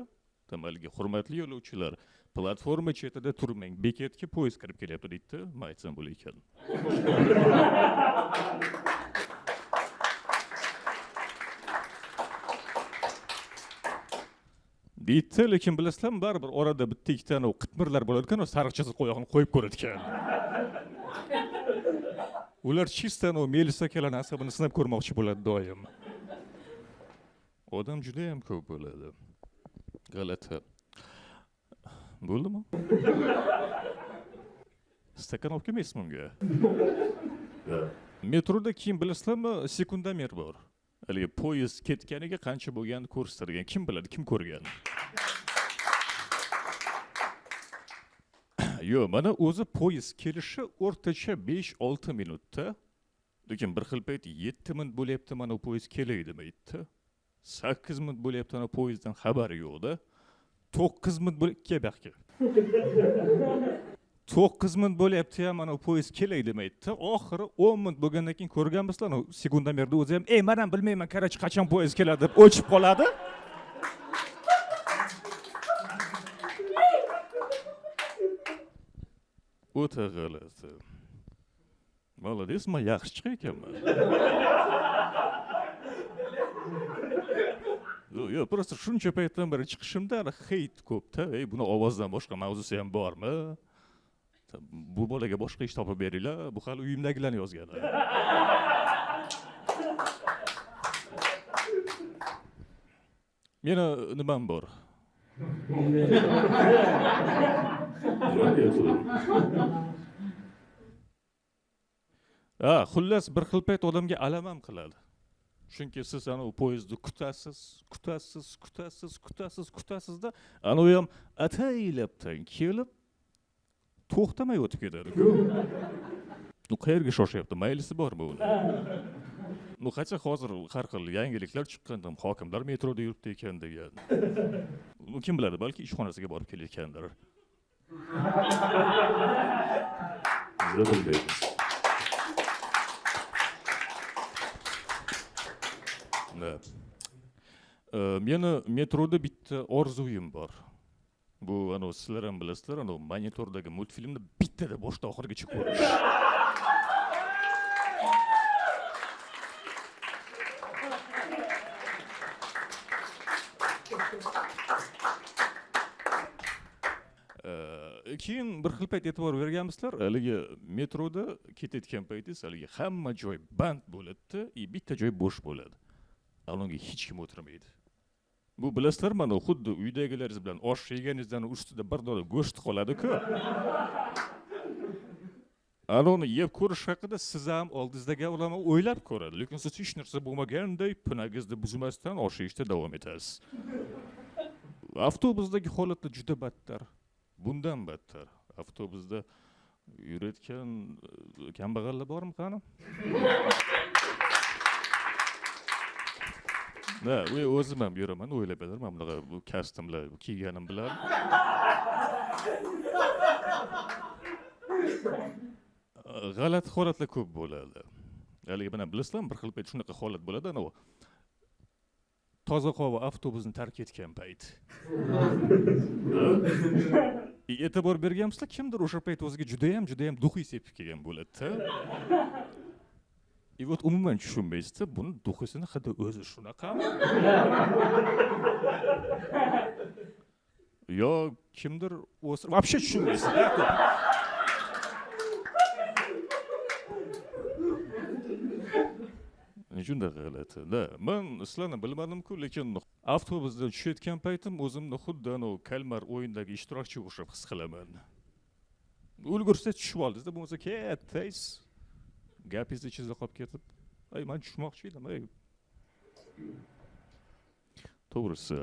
Haligi hurmatli yo'lovchilar, platforma chetida turmang, bekatga poyezd kirib kelyapti deydi-da, men aytsam bo'lar ekan. Deydi, lekin bilasizlarmi, baribir orada bitta ikkita qitmirlar bo'lar ekan, sariqchasiz qo'yog'ini qo'yib ko'radi ekan. Ular chistan Melisa akalarning asabini sinab ko'rmoqchi bo'ladi doim. Odam juda ham ko'p bo'ladi. G'alati. Bo'ldimi? Stakan olib kelmaysizmi unga? Metroda keyin bilasizlarmi, sekundomer bor. haligi poyezd ketganiga qancha bo'lganini ko'rsatadigan kim biladi, kim ko'rgan? Yo'q, mana o'zi poyezd kelishi o'rtacha 5-6 minutda. Lekin bir xil payt 7 minut bo'lyapti, mana u poyezd kelaydi deydi. 8 minut bo'lyapti, ana poyezddan xabari yo'q-da. 9 minut bo'lyapti, baxtga. 9 minut bo'lyapti ham, mana u poyezd kelay demaydi. Oxiri 10 minut bo'lgandan keyin ko'rganmisizlar, sekundamerda o'zi ham, "Ey, men ham bilmayman, qarachi qachon poyezd keladi" deb o'chib qoladi. O'ta g'alati. Молодец, men yaxshi chiqar ekanman. Yo'q, просто shuncha paytdan beri chiqishimda heyt ko'p-da. Ey, buni ovozdan boshqa mavzusi ham bormi? Bu bolaga boshqa ish topib beringlar. Bu hali uyimdagilarni yozganlar. Meni nimam bor? Xullas bir xil payt odamga alam ham qiladi. Chunki siz ana u poyezdni kutasizda, ana u ham ataylabdan kelib to'xtamay o'tib ketadi-ku. Qayerga shoshyapti? Maylisi bormi uni? Qancha hozir har xil yangiliklar chiqqanda hokimlar metroda yuribdi ekan degan. Kim biladi, balki ishxonasiga borib kelayotgandir. Meni metroda bitta orzuyim bor. Bu sizlar ham bilasizlar, monitordagi multfilmni bittada boshdan oxirigacha ko'rish. Keyin bir xil payt e'tibor berganmisizlar, haligi metroda ketayotgan paytingiz haligi hamma joy band bo'ladi, bitta joy bo'sh bo'ladi. Alonga hech kim o'tirmaydi. Bu bilasizlar, mana xuddi uydagilaringiz bilan osh yeganingizdan ustida bir dona go'sht qoladi-ku. Aloni yeb ko'rish haqida siz ham oldingizdagi odam o'ylab ko'radi, lekin siz hech narsa bo'lmaganday punagingizni buzmasdan osh yeyishda davom etasiz. Avtobusdagi holat juda battar. Bundan battar. Avtobusda yurayotgan kambag'allar bormi qani? O'zim ham yuraman, o'ylab edim, bunaqa bu kostyumlar kiyganim bilan. G'alati holatlar ko'p bo'ladi. Haligi mana bilasizlar, bir xil payt shunaqa holat bo'ladi, toza qova avtobusni tark etgan payt. E'tibor berganmisizlar, kimdir o'sha payt o'ziga juda ham duxiy sepib kelgan bo'ladi-da. Umuman tushunmaysiz, buni duxisini hidi o'zi shunaqami? Yo kimdir o'sir, вообще tushunmaysiz. Shunda g'alati. Men sizlarni bilmadim-ku, lekin avtobusda tushayotgan paytim o'zimni xuddi Kalmar o'yindagi ishtirokchi o'xshab his qilaman. Ulgursa tushib oldingiz-da, bo'lmasa ketdingiz. Gapingizni ichingizda qolib ketib, men tushmoqchi edim. To'g'risi,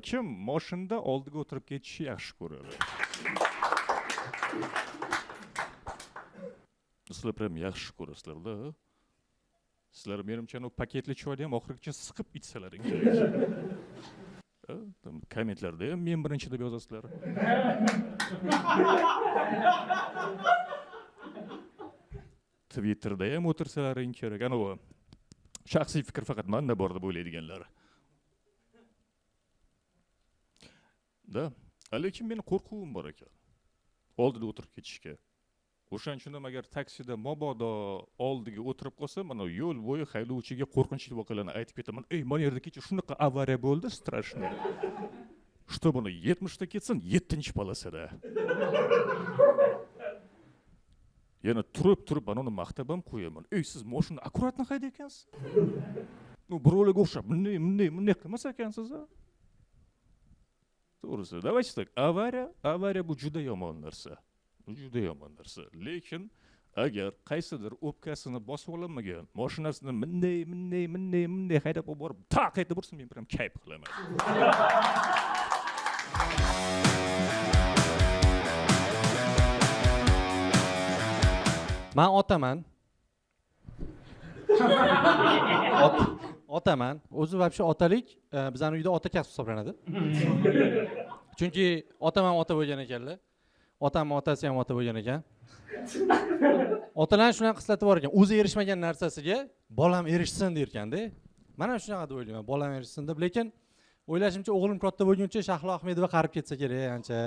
kim mashinada oldiga o'tirib ketishni yaxshi ko'radi? Sizlar ham yaxshi ko'rasizlar-da. Sizlar menimcha paketli choyni ham oxirigacha siqib ichsalaring kerak. Kommentlarda ham men birinchi deb yozasizlar. Twitterda ham o'tirsalaring kerak. Shaxsiy fikr faqat menda bor deb o'ylaydiganlar. Lekin meni qo'rquvim bor ekan. Oldida o'tirib ketishga. O'shaning uchun ham agar taksida mabodo oldiga o'tirib qolsa, mana yo'l bo'yi haydovchiga qo'rqinchli voqealarni aytib ketaman. Ey, mana yerda kecha shunaqa avariya bo'ldi, strashniy. Что buni 70 ta ketsin, 7-polosada. Yana turib mana uni maqtab ham qo'yaman. Ey, siz mashina akkuratni haydayotgansiz. Birovlarga o'xshab, bunday qilmas ekansiz-a? To'g'risi, davaychi tak, avariya bu juda yomon narsa. Juda yomon narsa. Lekin agar qaysidir o'pkasini bosib ololmagan mashinasini minday haydab olib borib taq etib ursa men ham kayf qilaman. Men otaman. Otaman. O'zi вообще otalik bizning uyda ota kasb hisoblanadi. Chunki otam ham ota bo'lgan ekanlar. Otamning otasi ham ota bo'lgan ekan. Otalar shunaqa xislati bor ekan. O'zi erishmagan narsasiga bolam erishsin derkanda. Men ham shunaqa deb o'ylayman, bolam erishsin deb, lekin o'ylashimcha o'g'lim katta bo'lguncha Shahlo Ahmedova qarib ketsa kerak ancha.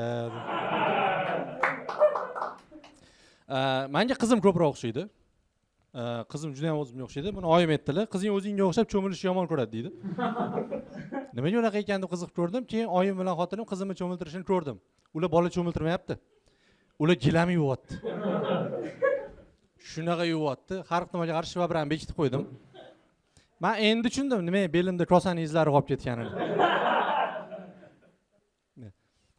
Menga qizim ko'proq o'xshaydi. Qizim juda ham o'zimga o'xshaydi. Buni oyim aytdilar, qizing o'zingga o'xshab cho'milishni yomon ko'radi deydi. Nimaga unaqa ekan deb qiziqib ko'rdim. Keyin oyim bilan xotinim qizimni cho'miltirishini ko'rdim. Ular bola cho'miltirmayapti. Ular gilam yuvyapti. Shunaqa yuvyapti. Har ehtimolga qarshi shva bilan bekitib qo'ydim. Men endi tushundim nima belimda ko'sani izlari qolib ketganini.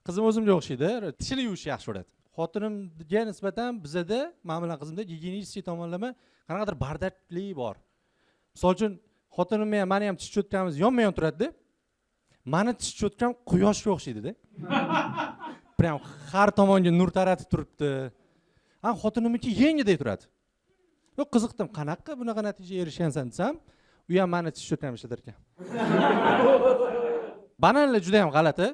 Qizim o'zimga o'xshaydi. Tishini yuvish yaxshi ko'radi. Xotinimga nisbatan bizada, men bilan qizimda gigiyenik tomonlama qanaqadir bardaklik bor. Misol uchun xotinim ham meni ham tish cho'tkamiz yonma-yon turadi-da. Meni tish cho'tkam quyoshga o'xshaydi-da. Prям har tomonga nur taratib turibdi. Xotinimniki yengiday turadi. Yo'q, qiziqdim, qanaqa bunaqa natija erishgansan desam, u ham meni tish cho'tkam ishlatar ekan. Bananlar juda ham g'alati.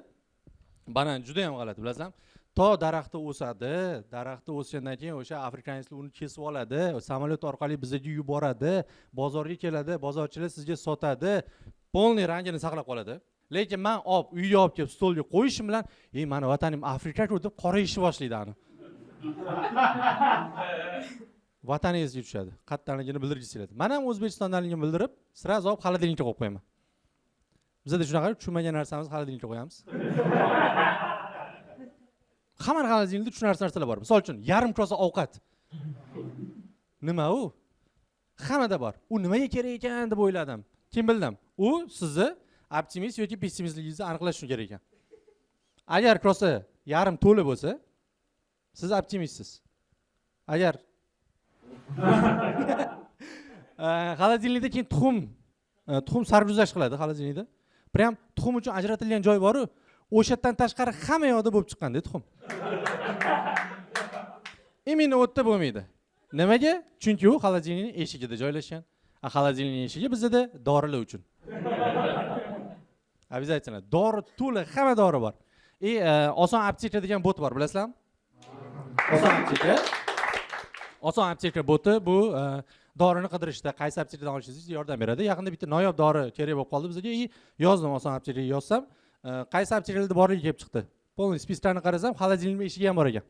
Banan juda ham g'alati, bilasizmi? To daraxtda o'sadi, daraxtda o'sgandan keyin o'sha afrikanislar uni kesib oladi, samolyot orqali bizga yuboradi, bozorga keladi, bozorchilar sizga sotadi, polniy rangini saqlab qoladi. Lekin men uyga olib kelib stolga qo'yishim bilan, meni vatanim Afrika-ku deb qorayishni boshlaydi ani. Vataningizga tushadi, qattanligini bildirgisi keladi. Men ham O'zbekistondaligimni bildirib, sразу olib xolodilnikka qo'yib qo'yaman. Bizda shunaqa tushunmagan narsamizni xolodilnikka qo'yamiz. Hamma xolodilnikda tushunarsiz narsalar bor. Misol uchun, yarim kosa ovqat. Nima u? Hammada bor. U nimaga kerak ekan deb o'yladim. Keyin bildim. U sizni optimist yoki pessimistligingizni aniqlash uchun kerak ekan. Agar kosa yarim to'la bo'lsa, siz optimistsiz. Agar xolodilnikda keyin tuxum sarguzasht qiladi xolodilnikda. Prям tuxum uchun ajratilgan joy bor-ku, o'shatdan tashqari hamma yoqda bo'lib chiqqanda tuxum. Imini o'tda bo'lmaydi. Nimaga? Chunki u xolodilnikning eshigida joylashgan. Xolodilnikning eshigi bizda dorilar uchun. Обязательно. Dori to'la, hamma dori bor. Oson apteka degan bot bor, bilasizlarmi? Oson apteka. Oson apteka boti bu dorini qidirishda qaysi aptekadan olishingizga yordam beradi. Yaqinda bitta noyob dori kerak bo'lib qoldi bizga. Yozdim, oson aptekaga yozsam, qaysi aptekalarda borligi kelib chiqdi. Polniy spisklarni qarasam, xolodilnikning eshigi ham bor ekan.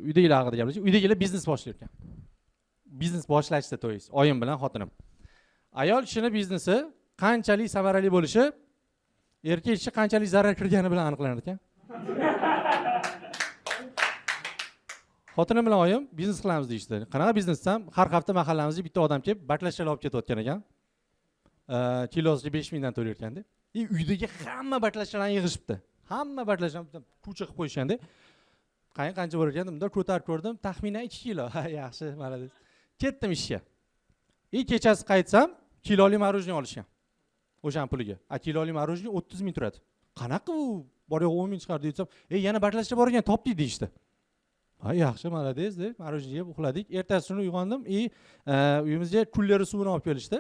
Uydagilar haqida gaplashib, uydagilar biznes boshlayotgan ekan. Biznes boshlashdi to'yis, oyim bilan xotinim. Ayol kishining biznesi qanchalik samarali bo'lishi, erkak kishi qanchalik zarar kirgani bilan aniqlanar ekan. Xotinim bilan oyim biznes qilamiz deyishdi. Qanaqa biznes desam, har hafta mahallamizga bitta odam kelib, baklashlar olib ketayotgan ekan. Kilosiga 5000 dan to'layotganda. Uydagi hamma baklashlarni yig'ishibdi. Hamma baklashlarni kucha qilib qo'yishganda. Qancha bor ekan, unda ko'tarib ko'rdim, taxminan 2 kilo. Yaxshi, malades. Ketdim ishga. Kechasi qaytsam, kiloli marojniy olishgan. O'shan puliga. Kiloli marojniy 30 ming turadi. Qanaqa u? Bor yo'q 10 ming chiqardi desam, yana baklashlar bor ekan, topdik deyishdi. Yaxshi, malades deb marojniy yeb uxladik. Ertasi kuni uyg'ondim, uyimizga kulleri suvini olib kelishdi.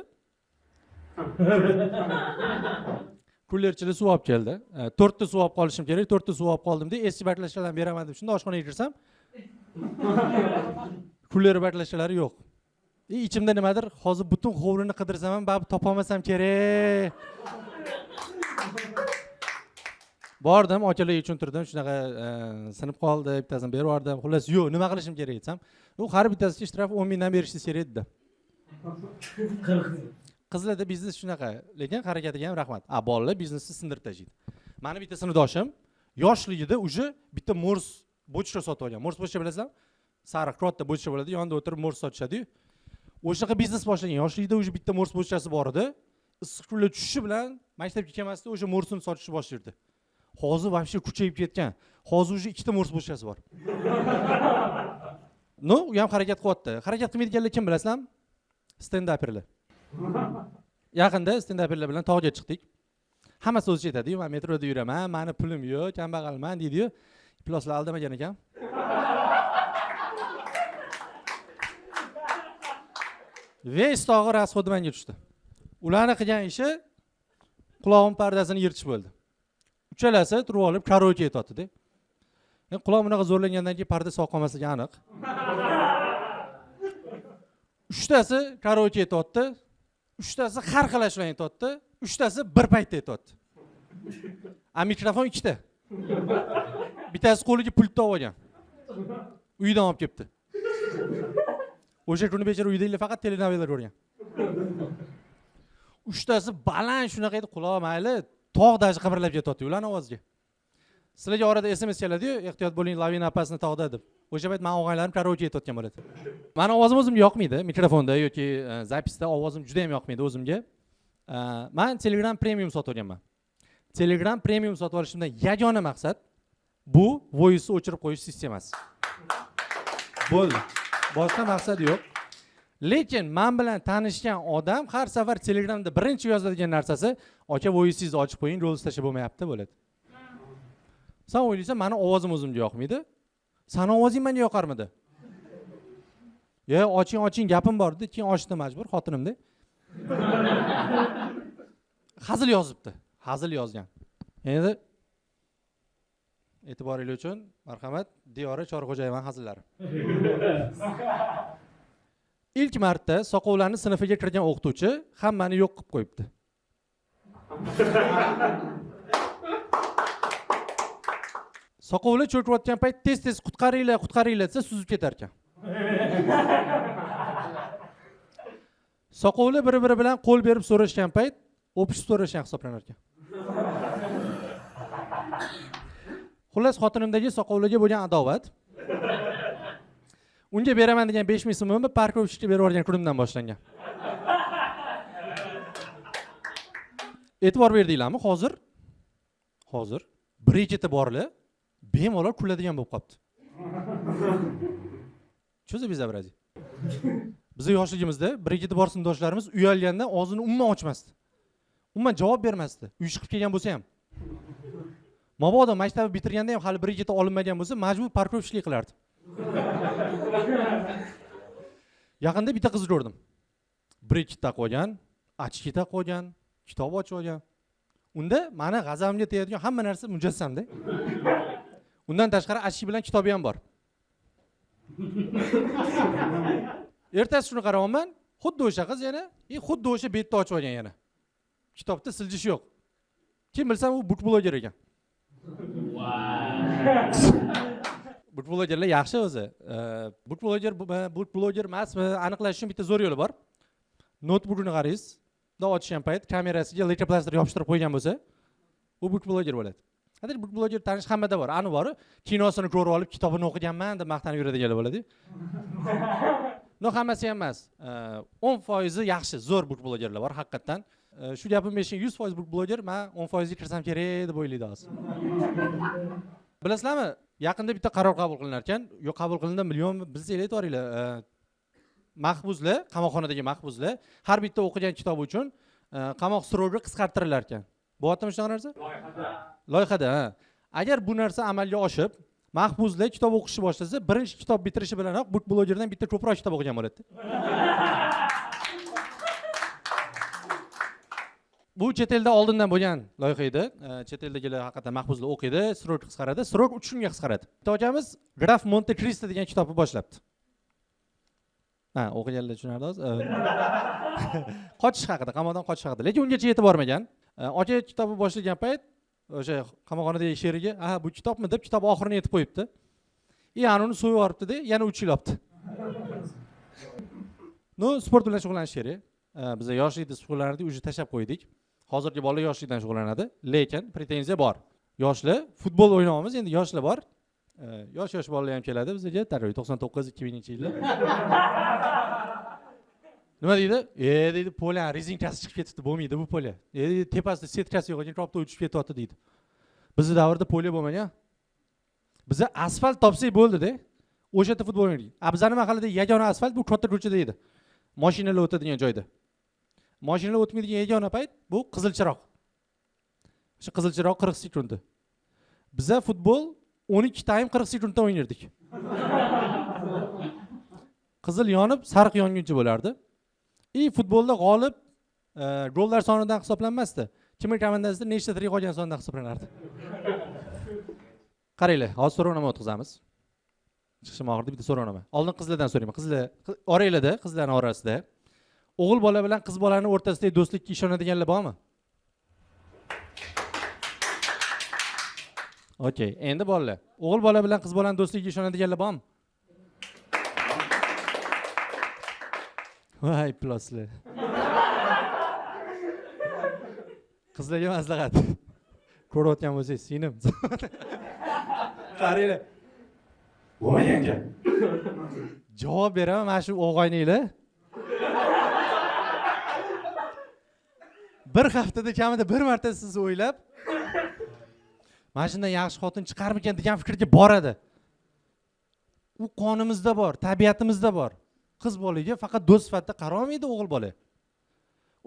Kullerchilar suv olib keldi. 4 ta suv olib qolishim kerak, 4 ta suv olib qoldim deb eski baklashlardan beraman deb shunda oshxonaga kirsam, kuller baklashlari yo'q. İçimde nimadir, hozir butun hovlini qidirsam ham baribir topolmasam kerak. Bordim, akalarga tushuntirdim, shunaqa sinib qoldi, bittasini berib yubordim. Xullas, yo'q, nima qilishim kerak desam, u har bittasiga ishtiraf 10 mingdan berishni kerak edi. Qizlarda biznes shunaqa, lekin harakatiga ham rahmat. Bolalar biznesni sindirib tashlaydi. Meni bitta sinfdoshim yoshligida uje bitta mors bochka sotib olgan. Mors bochka bilasizmi? Sariq katta bochka bo'ladi, yonida o'tirib mors sotishadi. O'shaqa biznes boshlagan. Yoshligida uje bitta mors bochkasi bor edi. Issiq kunlar tushishi bilan maktabga kelmasdan o'sha morsini sotishni boshlaydi. Hozir vobshe kuchayib ketgan. hozir уже ikkita murs bo'shasi bor. No, u ham harakat qilyapti. Harakat qilmaydiganlar kim bilasizlarmi? Stand-uperlar. Yaqinda stand-uperlar bilan tog'ga chiqdik. Hammasi o'zicha aytadi-yu, men metroda yuraman, meni pulim yo'q, kambag'alman deydi-yu. Pluslar aldamagan ekan. Veys tog'i rasxodmanga tushdi. Ularning qilgan ishi qulog'im pardasini yirtish bo'ldi. Uchalasi turib olib karaoke aytdi-da. Quloq bunaqa zo'rlangandan keyin parda sog' qolmasligi aniq. Uchtasi karaoke aytdi, uchtasi har xil ashula aytdi, uchtasi bir paytda aytdi. A mikrofon ikkita. Bittasi qo'liga pult olgan. Uydan olib kelibdi. O'sha kuni bechora uydagilar faqat telenovelar ko'rgan. Uchtasi baland shunaqa edi, quloq mayli, tog'daji qimirlab ketyapti ularning ovoziga. Sizlarga orada SMS keladi-yu, ehtiyot bo'ling, lavina apasini tog'da deb. O'sha payt men o'g'aylarim karaoke aytayotgan bo'ladi. Meni ovozim o'zimga yoqmaydi, mikrofonda yoki zapisda ovozim juda ham yoqmaydi o'zimga. Men Telegram Premium sotib olganman. Telegram Premium sotib olishimdan yagona maqsad bu voice o'chirib qo'yish sistemasi. Bo'ldi. Boshqa maqsad yo'q. Lekin men bilan tanishgan odam har safar Telegramda birinchi yozadigan narsasi, "Aka, voice'ingizni ochib qo'ying, rolls tashlab bo'lmayapti" bo'ladi. Sen o'ylaysan, meni ovozim o'zimga yoqmaydi. Seni ovozing menga yoqarmidi? Oching, gapim bor dedi, keyin ochdi majbur xotinimda. Hazil yozibdi. Hazil yozgan. Endi e'tiboringiz uchun marhamat, Diyora Chorxo'jayeva hazillari. İlk marta soqovlarni sinfiga kirgan o'qituvchi hammani yo'q qilib qo'yibdi. Soqovlar cho'kayotgan payt tez qutqaringlar desa suzib ketar ekan. Soqovlar bir-biri bilan qo'l berib so'rashgan payt o'pishib so'rashgan hisoblanar ekan. Xullas xotinimdagi soqovlarga bo'lgan adovat unga beraman degan 5000 so'mimni parkovishga berib yuborgan kunimdan boshlangan. E'tibor berdinglarmi? Hozir Bridget'i borlar, bemalol kuladigan bo'lib qolibdi. Cho'zi bizabrazi. Biz yoshligimizda Bridget'i bor sinfdoshlarimiz uyalgandan og'zini umuman ochmasdi. Umuman javob bermasdi. Uy chiqib kelgan bo'lsa ham. Mabodo maktabni bitirganda ham hali Bridget'i olinmagan bo'lsa, majbur parkovishlik qilardi. Yaqinda bitta qizni ko'rdim. Bridget taqib olgan, ochki taqib olgan, kitob ochib olgan. Unda meni g'azabimga tegadigan hamma narsa mujassamda. Undan tashqari ochki bilan kitobi ham bor. Ertasi shuni qarayapman, xuddi o'sha qiz yana, xuddi o'sha betni ochib olgan yana. Kitobda siljish yo'q. Kim bilsam u book blogger ekan. Book bloggerlar yaxshi o'zi. Book blogger emasmi? Aniqlash uchun bitta zo'r yo'li bor. Notebookni qaraysiz, ochgan payt kamerasiga lekoplaster yopishtirib qo'ygan bo'lsa, u book blogger bo'ladi. Hozir book blogger tanish hammada bor. Ani bor, kinosini ko'rib olib, kitobini o'qiganman deb maqtanib yuradiganlar bo'ladi. No, hammasi ham emas. 10% yaxshi, zo'r book bloggerlar bor haqiqatan. Shu gapimni eshitgan 100% book blogger, men 10% kirsam kerak deb o'ylaydi hozir. Bilasizlarmi? Yaqinda bitta qaror qabul qilinar ekan. Yo'q, qabul qilindi, millionmi bilsanglar aytvoringlar. Mahbuslar, qamoqxonadagi mahbuslar har bitta o'qigan kitobi uchun qamoq srogi qisqartirilar ekan. Bo'lyaptimi shunaqa narsa? Loyihada. Agar bu narsa amalga oshib, mahbuslar kitob o'qishni boshlasa, birinchi kitob bitirishi bilanoq book bloggerdan bitta ko'proq kitob o'qigan bo'ladi. Bu chet elda oldindan bo'lgan loyiha edi. Chet eldagilar haqiqatan mahbuslar o'qiydi, srok qisqaradi, srok 3 kunga qisqaradi. Bitta hojamiz Graf Monte Cristo degan kitobni boshlabdi. O'qiganlar tushunardi hozir. Qochish haqida, qamoqdan qochish haqida. Lekin ungacha yetib bormagan. Aka kitobni boshlagan payt o'sha qamoqxonadagi sheriga, bu kitobmi deb kitob oxirini yetib qo'yibdi. Ana uni so'yib yuboribdi-da, yana 3 yil olibdi. No, sport bilan shug'ullanish kerak. Biz yoshlikda shug'ullanardik, uje tashlab qo'ydik. Hozirgi bolalar yoshlikdan shug'ullanadi, lekin pretenziya bor. Yoshlar futbol o'ynaymiz, endi yoshlar bor. Yosh bolalar ham keladi bizga, 99-2000-yillar. Nima deydi? Deydi, polya rezinkasi chiqib ketibdi, bo'lmaydi bu polya. Deydi, tepasida setkasi yo'q ekan, tropda uchib ketyapti deydi. Bizning davrda polya bo'lmagan. Biza asfalt topsak bo'ldi-da. O'sha yerda futbol o'ynaydik. Bizani mahallada yagona asfalt bu katta ko'chada edi. Mashinalar o'tadigan joyda. Mashinalar o'tmaydigan yagona payt bu qizil chiroq. O'sha qizil chiroq 40 sekunda. Biza futbol 12 time 40 sekundda o'ynardik. Qizil yonib, sariq yonguncha bo'lardi. Futbolda g'olib gollar sonidan hisoblanmasdi. Kimning komandasida nechta tirik qolgan sonidan hisoblanardi. Qaranglar, hozir so'rovnoma o'tkazamiz. Chiqishim og'irdi, bitta so'rovnoma. Oldin qizlardan so'rayman. Qizlar oranglarda, qizlarning orasida o'g'il bola bilan qiz bolaning o'rtasidagi do'stlikka ishonadiganlar bormi? Okey, endi bolalar. O'g'il bola bilan qiz bolaning do'stligiga ishonadiganlar bormi? Voy, pluslar. Qizlarga maslahat. Ko'rayotgan bo'lsangiz, singlim. Qaranglar. Bo'lmagan gap. Javob beraman mana shu o'g'ayninglar. Bir haftada kamida bir marta sizni o'ylab, mana shundan yaxshi xotin chiqarmikan degan fikrga boradi. U qonimizda bor, tabiatimizda bor. Qiz bolaga faqat do'st sifatida qaraolmaydi o'g'il bola.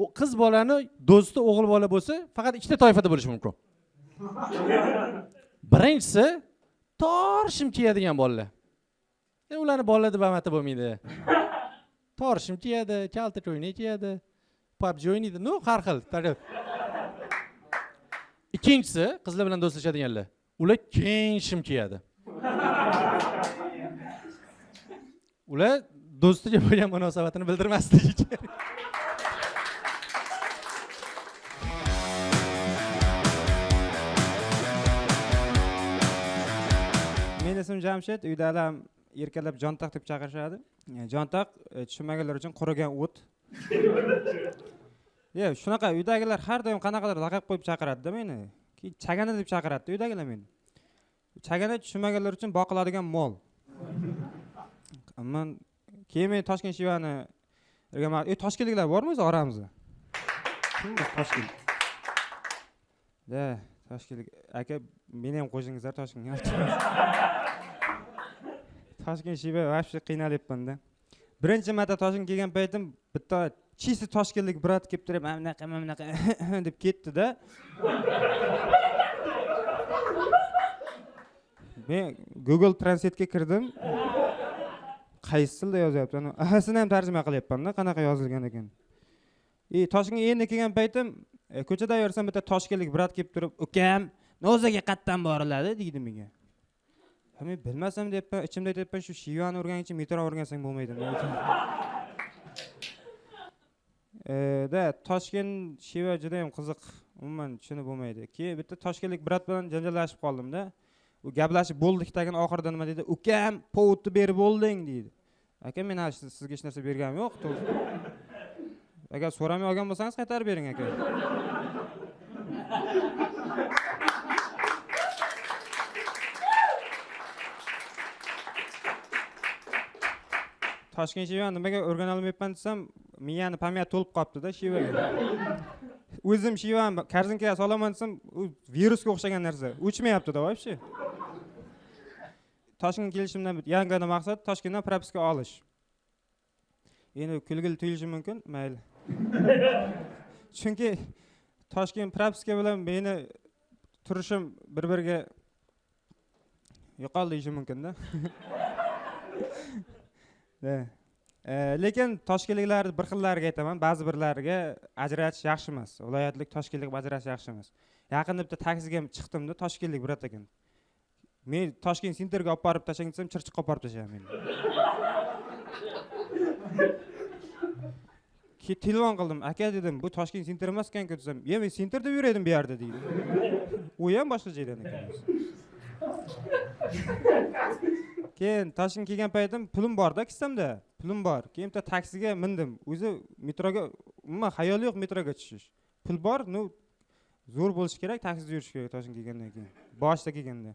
O qiz bolani do'sti o'g'il bola bo'lsa, faqat ikkita toifada bo'lishi mumkin. Birinchisi tor shim kiyadigan bolalar. Ularni bolalar deb amata bo'lmaydi. Tor shim kiyadi, kalta o'ynay kiyadi, PUBG o'ynaydi, har xil. Ikkinchisi, qizlar bilan do'stlashadiganlar. Ular keng shim kiyadi. Ular do'stiga bo'lgan munosabatini bildirmasligi kerak. Meni ismim Jamshid, uydagilar erkalab Jontoq deb chaqirishadi. Jontoq tushunmaganlar uchun qurigan o't. Shunaqa uydagilar har doim qanaqadir laqab qo'yib chaqiradi-da meni. Chagana deb chaqiradi uydagilar meni. Chagana tushunmaganlar uchun boqiladigan mol. Ammo keyin men Toshkent Shivani Toshkentliklar bormi o'zi oramizda? Toshkent. Toshkentlik aka, meni ham qo'shingizlar Toshkentga. Toshkent Shiva vaqti qiynalyapman-da. Birinchi marta Toshkentga kelgan paytim bitta chisi toshkentlik brat kelib turib, mana bunaqa deb ketdi-da. Men Google Translate'ga kirdim. Qaysi tilda yozyapti? Ahasini ham tarjima qilyapman-da, qanaqa yozilgan ekan. Toshkentga endi kelgan paytim ko'chada yursam bitta toshkentlik brat kelib turib, "Ukam, Nozaga qatdan boriladi" deydi menga. Men bilmasam deyapman, ichimda aytayapman, shu Shivani o'rganguncha metro o'rgansang bo'lmaydimi? Toshkent Shiva juda ham qiziq. Umuman tushunib bo'lmaydi. Keyin bitta toshkentlik brat bilan janjallashib qoldim-da. U gaplashib bo'ldik degan oxirida nima dedi? "Ukam, povutni berib bo'lding" deydi. Aka, men sizga hech narsa berganim yo'q. Agar so'ramay olgan bo'lsangiz qaytarib bering aka. Toshkent Shivani nimaga o'rgana olmayapman desam, miyani pamyat to'lib qolibdi-da Shivaga. O'zim Shivani korzinkaga solaman desam, u virusga o'xshagan narsa. O'chmayapti-da вообще. Toshkentga kelishimdan yangi maqsad Toshkentdan propiska olish. Endi kulgili tuyulishi mumkin, mayli. Chunki Toshkent propiska bilan meni turishim bir-biriga yo'qoldi deyish mumkin-da. Lekin toshkentliklarni bir xillariga aytaman, ba'zi birlariga ajratish yaxshi emas. Viloyatlik toshkentlik ajratish yaxshi emas. Yaqinda bitta taksiga chiqdim-da, toshkentlik brat ekan. Men Toshkent sentrga olib borib tashlang desam, chirchiqqa olib borib tashlagan meni. Telefon qildim, aka dedim, bu Toshkent sentr emas ekan-ku desam, men sentrda yurardim bu yerda deydi. U ham boshqa joydan ekan. Keyin Toshkentga kelgan paytim pulim bor-da, kissamda. Pulim bor. Keyin bitta taksiga mindim. O'zi metroga umuman xayol yo'q metroga tushish. Pul bor, zo'r bo'lish kerak, taksida yurish kerak Toshkentga kelgandan keyin. Boshda kelganda.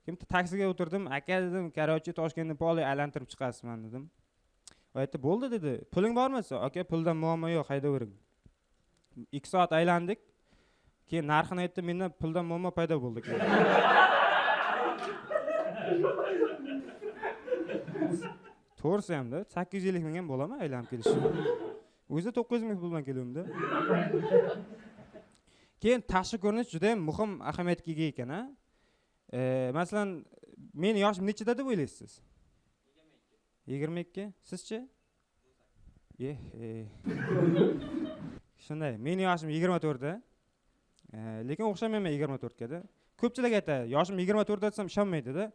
Keyin bitta taksiga o'tirdim, aka dedim, "Qarochi Toshkentni polay aylantirib chiqasizman" dedim. U aytdi, "Bo'ldi" dedi. "Puling bormi?" "Aka, puldan muammo yo'q, haydavering." 2 soat aylandik. Keyin narxini aytdim, mendan puldan muammo paydo bo'ldi. To'g'risi hamda 850 ming ham bo'ladimi aylanib kelishi? O'zi 900 ming pul bilan kelyapti. Keyin tashqi ko'rinish juda ham muhim ahamiyatga ega ekan, ha. Masalan, meni yoshim nechida deb o'ylaysiz? 22. Sizchi? Shunday, meni yoshim 24 da. Lekin o'xshamayman 24 ga da. Ko'pchilik aytadi, yoshim 24 da desam ishonmaydi-da.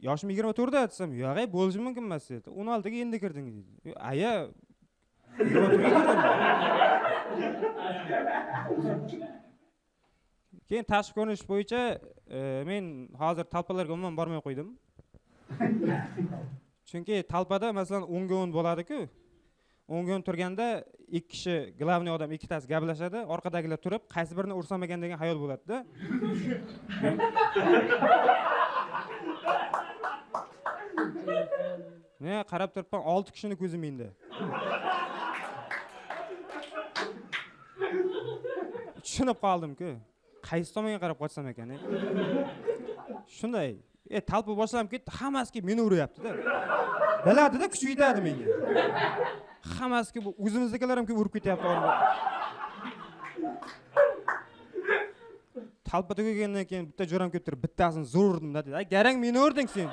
Yoshim 24 da desam, yo'q, bo'lishi mumkin emas dedi. 16 ga endi kirding dedi. Aya 24 ga kirdim. Keyin tashqi ko'rinish bo'yicha men hozir talpalarga umuman bormay qo'ydim. Chunki talpada masalan 10 ga 10 bo'ladi-ku. 10 ga 10 turganda ikki kishi, glavniy odam ikkitasi gaplashadi, orqadagilar turib, qaysi birini ursam ekan degan xayol bo'ladi-da. Ne qarab turibman 6 kishini ko'zim endi. Tushunib qoldim-ku. Qaysi tomonga qarab qochsam ekan? Shunday, talpa boshlanib ketdi, hammasi meni uryapti-da. Biladi-da, kuch yetadi menga. Hammasi bu o'zimizdagilar ham urib ketyapti orada. Talpa tugagandan keyin bitta jo'ram kelib turib, bittasini zo'r urdim-da dedi. Garang meni urding sen.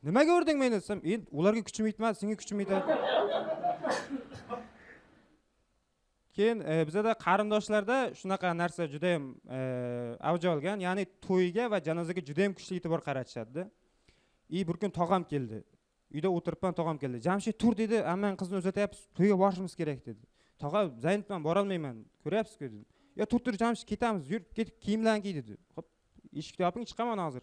Nimaga urding meni desam, endi ularga kuchim yetmadi, senga kuchim yetadi. Keyin bizada qarindoshlarda shunaqa narsa juda ham avj olgan, ya'ni to'yga va janozaga juda ham kuchli e'tibor qaratishadi. Bir kun tog'am keldi. Uyda o'tiribman, tog'am keldi. Jamshid tur dedi, ammang qizni uzatyapmiz, to'yga borishimiz kerak dedi. Tog'a, Zaynabman, bora olmayman, ko'ryapsiz-ku dedi. Yo, tur Jamshid, ketamiz, yur, ket, kiyimlarni kiy dedi. Xo'p, eshikni yoping, chiqaman hozir.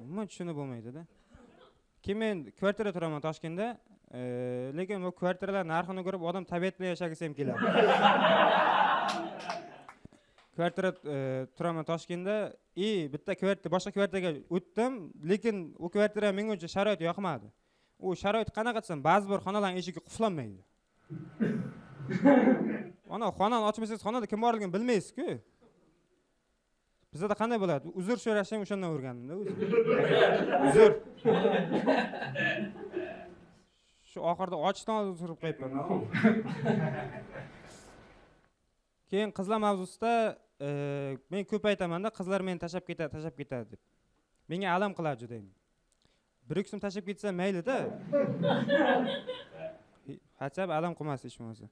Umuman tushunib bo'lmaydi-da. Keyin men kvartirada turaman Toshkentda. Lekin bu kvartiralar narxini ko'rib odam tabiatli yashagisi ham keladi. Kvartirada turaman Toshkentda. Bitta kvartira, boshqa kvartiraga o'tdim, lekin u kvartira menga uncha sharoit yoqmadi. U sharoit qanaqa desam, ba'zi bir xonalarning eshigi qulflanmaydi. Ana xonani ochmasangiz, xonada kim borligini bilmaysiz-ku. Bizda qanday bo'ladi? Uzr so'rashni ham o'shandan o'rgandim-da o'zim. Uzr. Shu oxirida ochdan turib qo'yibman. Keyin qizlar mavzusida men ko'p aytaman-da, qizlar meni tashab ketadi deb. Menga alam qiladi juda ham. Bir ikki tashab ketsa mayli-da. Hachab alam qilmas hech bo'lmasa.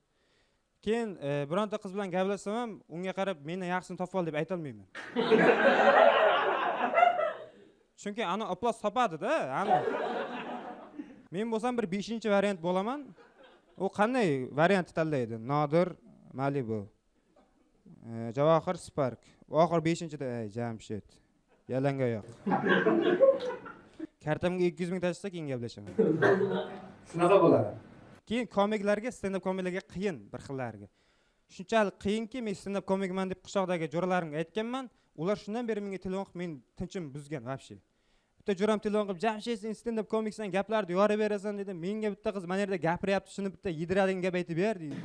Keyin bironta qiz bilan gaplashsam ham unga qarab meni yaxshisini topib ol deb ayta olmayman. Chunki ana aplos topadi-da, ana. Men bo'lsam bir 5-variant bo'laman. U qanday variant tanlaydi? Nodir, Malibu, Javohir, Spark. Oxir 5-da Jamshid. Yalanga yo'q. Kartamga 200 ming tashsa keyin gaplashaman. Shunaqa bo'ladi. Keyin komiklarga, stand-up komiklarga qiyin bir xillariga. Shunchalik qiyinki, men stand-up komikman deb qishloqdagi jo'ralarimga aytganman. Ular shundan beri menga telefon qilib, men tinchim buzgan vobshe. Bitta jo'ram telefon qilib, "Jamshid, sen stand-up komiksan, gaplarni yorib berasan" dedi. Menga bitta qiz mana yerda gapiryapti, shuni bitta yediradigan gap aytib ber dedi.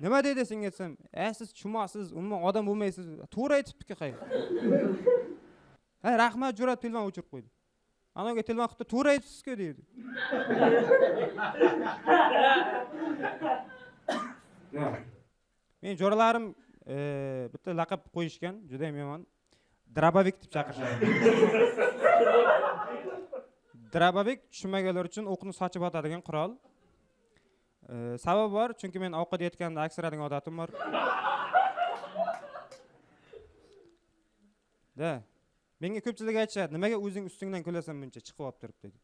Nima dedi senga desam, siz tushunmaysiz, umuman odam bo'lmaysiz." To'g'ri aytibdi-ku qay. Rahmat, jo'ra telefon o'chirib qo'ydi. Anaga telefon qilib, "To'g'ri aytibsiz-ku" dedi. Men jo'ralarim bitta laqab qo'yishgan, juda ham yomon. Drabovik deb chaqirishadi. Drabovik tushunmaganlar uchun o'qni sochib otadigan qurol. Sabab bor, chunki men ovqat yetganda aksiradigan odatim bor. Menga ko'pchilik aytishadi, "Nimaga o'zing ustingdan kulasan buncha chiqib olib turib" dedi.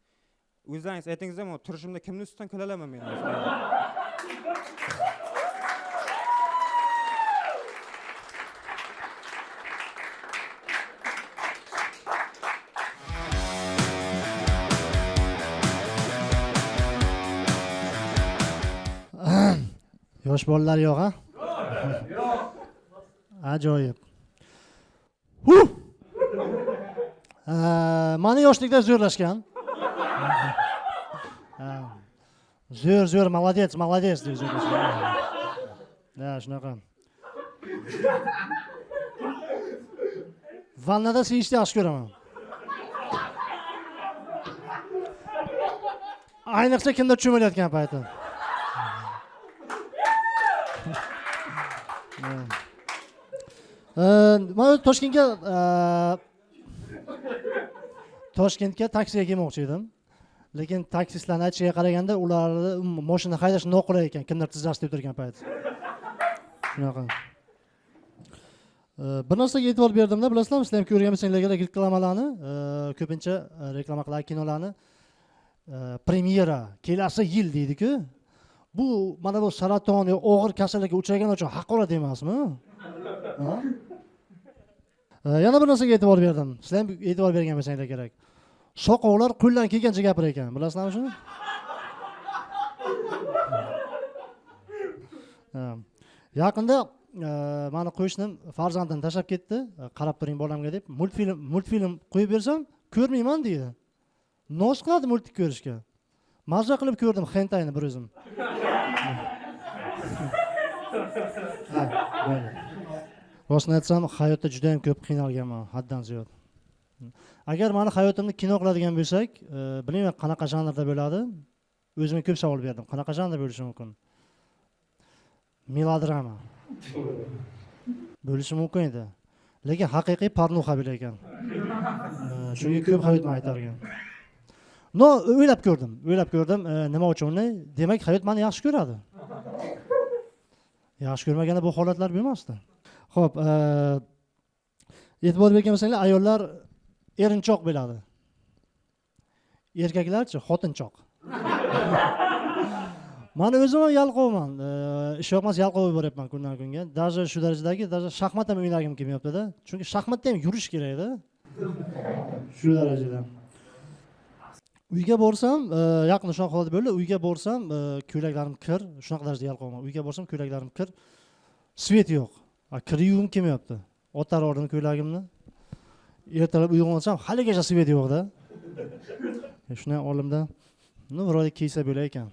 O'zingiz aytingizda, men turishimda kimning ustidan kulalaman men? Yosh bolalar yo'q, ha? Ajoyib. Mani yoshlikda zo'rlashgan. zo'r молодец deb so'raysan. Ha, shunaqa. Vannada sevishni yaxshi ko'raman. Ayniqsa kimdir cho'milayotgan payti. Men Toshkentga taksiga kelmoqchi edim. Lekin taksistlarning aytishiga qaraganda ularni mashina haydash noqulay ekan, kimdir tizzash deb turgan payti. Shunaqa. Bir narsaga e'tibor berdimda, bilasizlarmi, sizlar ham ko'rgan bo'lsanglar kerak reklamalarni, ko'pincha reklama qilgan kinolarni premyera kelasi yil deydi-ku. Bu mana bu saraton yoki og'ir kasallikka uchragan uchun haqorat emasmi? Yana bir narsaga e'tibor berdim. Sizlar ham e'tibor bergan bo'lsanglar kerak. Soqovlar qo'ldan kelgancha gapirar ekan. Bilasizlarmi shuni? Yaqinda mani qo'shnim farzandini tashlab ketdi. Qarab turing bolamga deb multfilm qo'yib bersam, ko'rmayman deydi. Noz qiladi multik ko'rishga. Mazza qilib ko'rdim Hentayni bir o'zim. Rostini aytsam, hayotda juda ham ko'p qiynalganman, haddan ziyod. Agar meni hayotimni kino qiladigan bo'lsak, bilmayman qanaqa janrda bo'ladi. O'zimga ko'p savol berdim. Qanaqa janrda bo'lishi mumkin? Melodrama. Bo'lishi mumkin edi. Lekin haqiqiy pornuxa bo'lar ekan. Shunga ko'p hayotni aytargan. No, o'ylab ko'rdim. Nima uchun? Demak, hayot meni yaxshi ko'radi. Yaxshi ko'rmaganda bu holatlar bo'lmasdi. Xo'p, e'tibor bergan bo'lsanglar, ayollar erinchoq bo'ladi. Erkaklarchi xotinchoq. Men o'zim ham yalqovman. Ish yo'qmas yalqov bo'lyapman kundan kunga. Даже shu darajadagi, даже shaxmat ham o'ynagim kelmayapti-da. Chunki shaxmatda ham yurish kerak-da. Shu darajada. Uyga borsam, yaqin shunaqa holat bo'ldi. Uyga borsam, ko'ylaklarim kir, shunaqa darajada yalqovman. Uyga borsam, ko'ylaklarim kir. Svet yo'q. Kir yuvim kelmayapti. Otar oldim ko'ylagimni. Ertalab uyg'onsam, haligacha svet yo'q-da. Shuni olimda, birodek kiysa bo'lar ekan.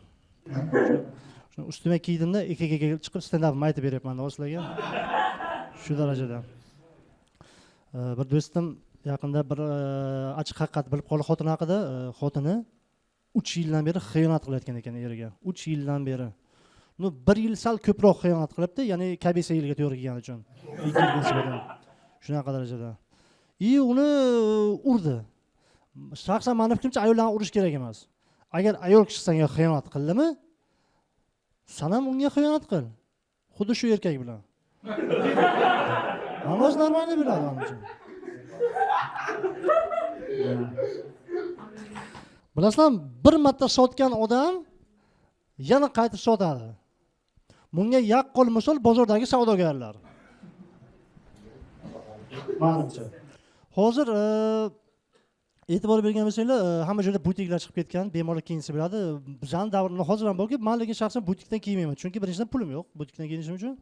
Shuni ustimga kiydimda, aka chiqib stand-up aytib beryapman sizlarga. Shu darajada. Bir do'stim yaqinda bir ochiq haqiqat bilib qoldi xotini haqida. Xotini 3 yildan beri xiyonat qilayotgan ekan eriga. 3 yildan beri. 1 yil sal ko'proq xiyonat qilibdi, ya'ni kabisa yilga to'g'ri kelgani uchun. 2 yil nisbatan. Shunaqa darajada. Uni urdi. Shaxsan meni fikrimcha ayollarni urish kerak emas. Agar ayol kishi senga xiyonat qildimi, sen ham unga xiyonat qil. Xuddi shu erkak bilan. Namoz normalni biladi menimcha. Bilasizlarmi, bir marta sotgan odam yana qaytib sotadi. Bunga yaqqol misol bozordagi savdogarlar. Menimcha. Hozir e'tibor bergan bo'lsanglar, hamma joyda butiklar chiqib ketgan, bemalol kiyinsa bo'ladi. Bizning davrda hozir ham borki, men lekin shaxsan butikdan kiymayman, chunki birinchidan pulim yo'q butikdan kiyinishim uchun.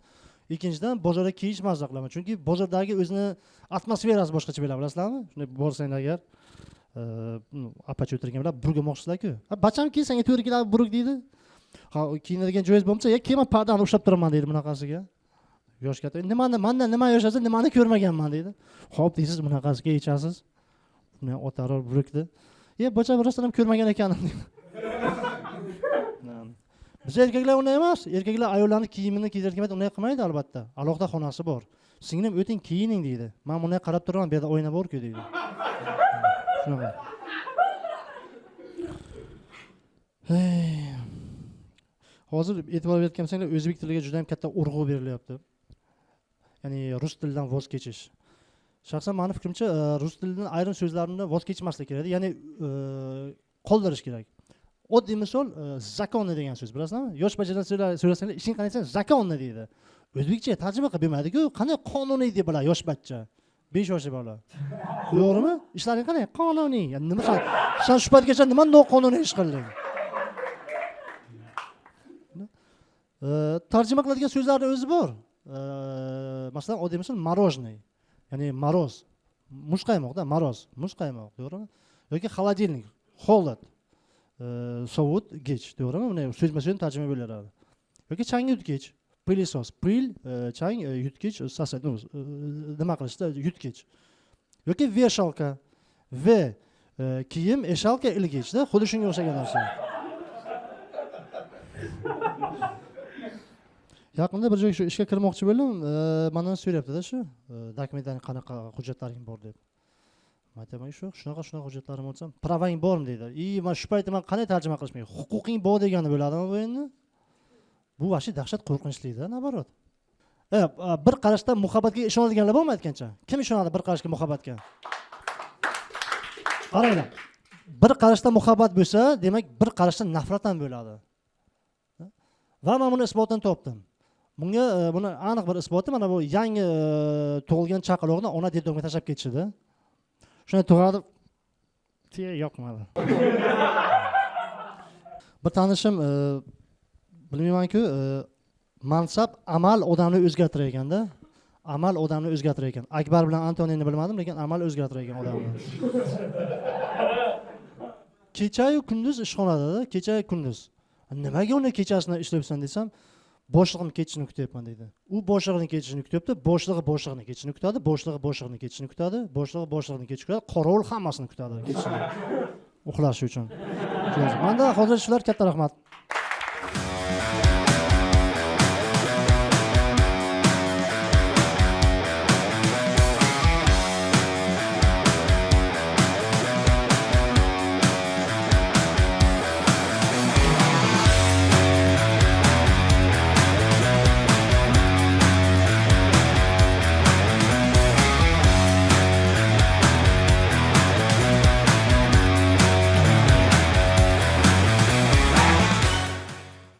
Ikkinchidan bozorda kiyish mazza qilaman, chunki bozordagi o'zini atmosferasi boshqacha bo'ladi, bilasizlarmi? Shunday borsanglar agar apacha o'tirgan bilan burgamoqchisizlar-ku. Bacham kiysanga to'g'ri keladi, burg deydi. Ha, kiyinadigan joyingiz bo'lmasa, "Kema pardani ushlab turaman" deydi bunaqasiga. Yosh katta. Mendan nima yoshasiz, nimani ko'rmaganman deydi. Xo'p deysiz, bunaqasiga yechasiz. Buni otaror burukdi. Bacham rostdan ham ko'rmagan ekanman deydi. Biz erkaklar unday emas. Erkaklar ayollarning kiyimini kiydirgan unday qilmaydi albatta. Alohida xonasi bor. Singlim o'ting kiyining deydi. Men bunday qarab turaman, bu yerda oyna bor-ku deydi. Shunaqa. Hozir e'tibor bergan bo'lsanglar, o'zbek tiliga juda ham katta urg'u berilyapti. Ya'ni rus tilidan voz kechish. Shaxsan mening fikrimcha, rus tilining ayrim so'zlarini voz kechmaslik kerak, ya'ni qoldirish kerak. Oddiy misol, zakonni degan so'z, bilasizlarmi? Yosh bajadan so'rasanglar, ishing qanday desang, zakonni deydi. O'zbekcha tarjima qilib bermaydi-ku, qanday qonuniy deb biladi yosh bachcha. 5 yoshli bola. To'g'rimi? Ishlaring qanday? Qonuniy. Ya'ni nima sen shu paytgacha nima noqonuniy ish qilding? Tarjima qiladigan so'zlarning o'zi bor. Masalan, oddiy misol morojniy. Ya'ni moroz. Muzqaymoqda, moroz, muzqaymoq, to'g'rimi? Yoki холодильник, холод. sovutgich, to'g'rimi? Buni so'zma-so'z tarjima bo'laveradi. Yoki chang yutgich, pilisos, pil chang yutgich, nima qilishda yutgich. Yoki veshalka, kiyim, eshalka ilgichda, xuddi shunga o'xshagan narsa. Yaqinda bir joyga shu ishga kirmoqchi bo'ldim, mendan so'rayapti-da shu, dokumentlaring qanaqa, hujjatlaring bor deb. Men aytaman, shunaqa hujjatlarim bo'lsa, pravang bormi deydi. Men shu paytda men qanday tarjima qilishim? Huquqing bor degani bo'ladimi bu endi? Bu vashi dahshat qo'rqinchli-da, nabarot. Bir qarashda muhabbatga ishonadiganlar bormi aytgancha? Kim ishonadi bir qarashga muhabbatga? Qaranglar. Bir qarashda muhabbat bo'lsa, demak bir qarashda nafrat ham bo'ladi. Va men buni isbotini topdim. Buni aniq bir isboti mana bu yangi tug'ilgan chaqaloqni ona dedogga tashlab ketishdi. Shuni tug'adi. Yo'qmadi. Bir tanishim bilmayman-ku, mansab amal odamni o'zgartirar ekanda. Amal odamni o'zgartirar ekan. Akbar bilan Antoniyni bilmadim, lekin amal o'zgartirar ekan odamni. Kecha-yu kunduz ishxonada, kecha-yu kunduz. Nimaga uni kechasini ishlayapsan desam, boshlig'im ketishini kutyapman deydi. U boshlig'ining ketishini kutyapti, boshlig'i ketishini kutadi, boshlig'i ketishini kutadi, boshlig'i ketishini kutadi, qorovul hammasini kutadi ketishini. Uxlash uchun. Menda hozir shular, katta rahmat.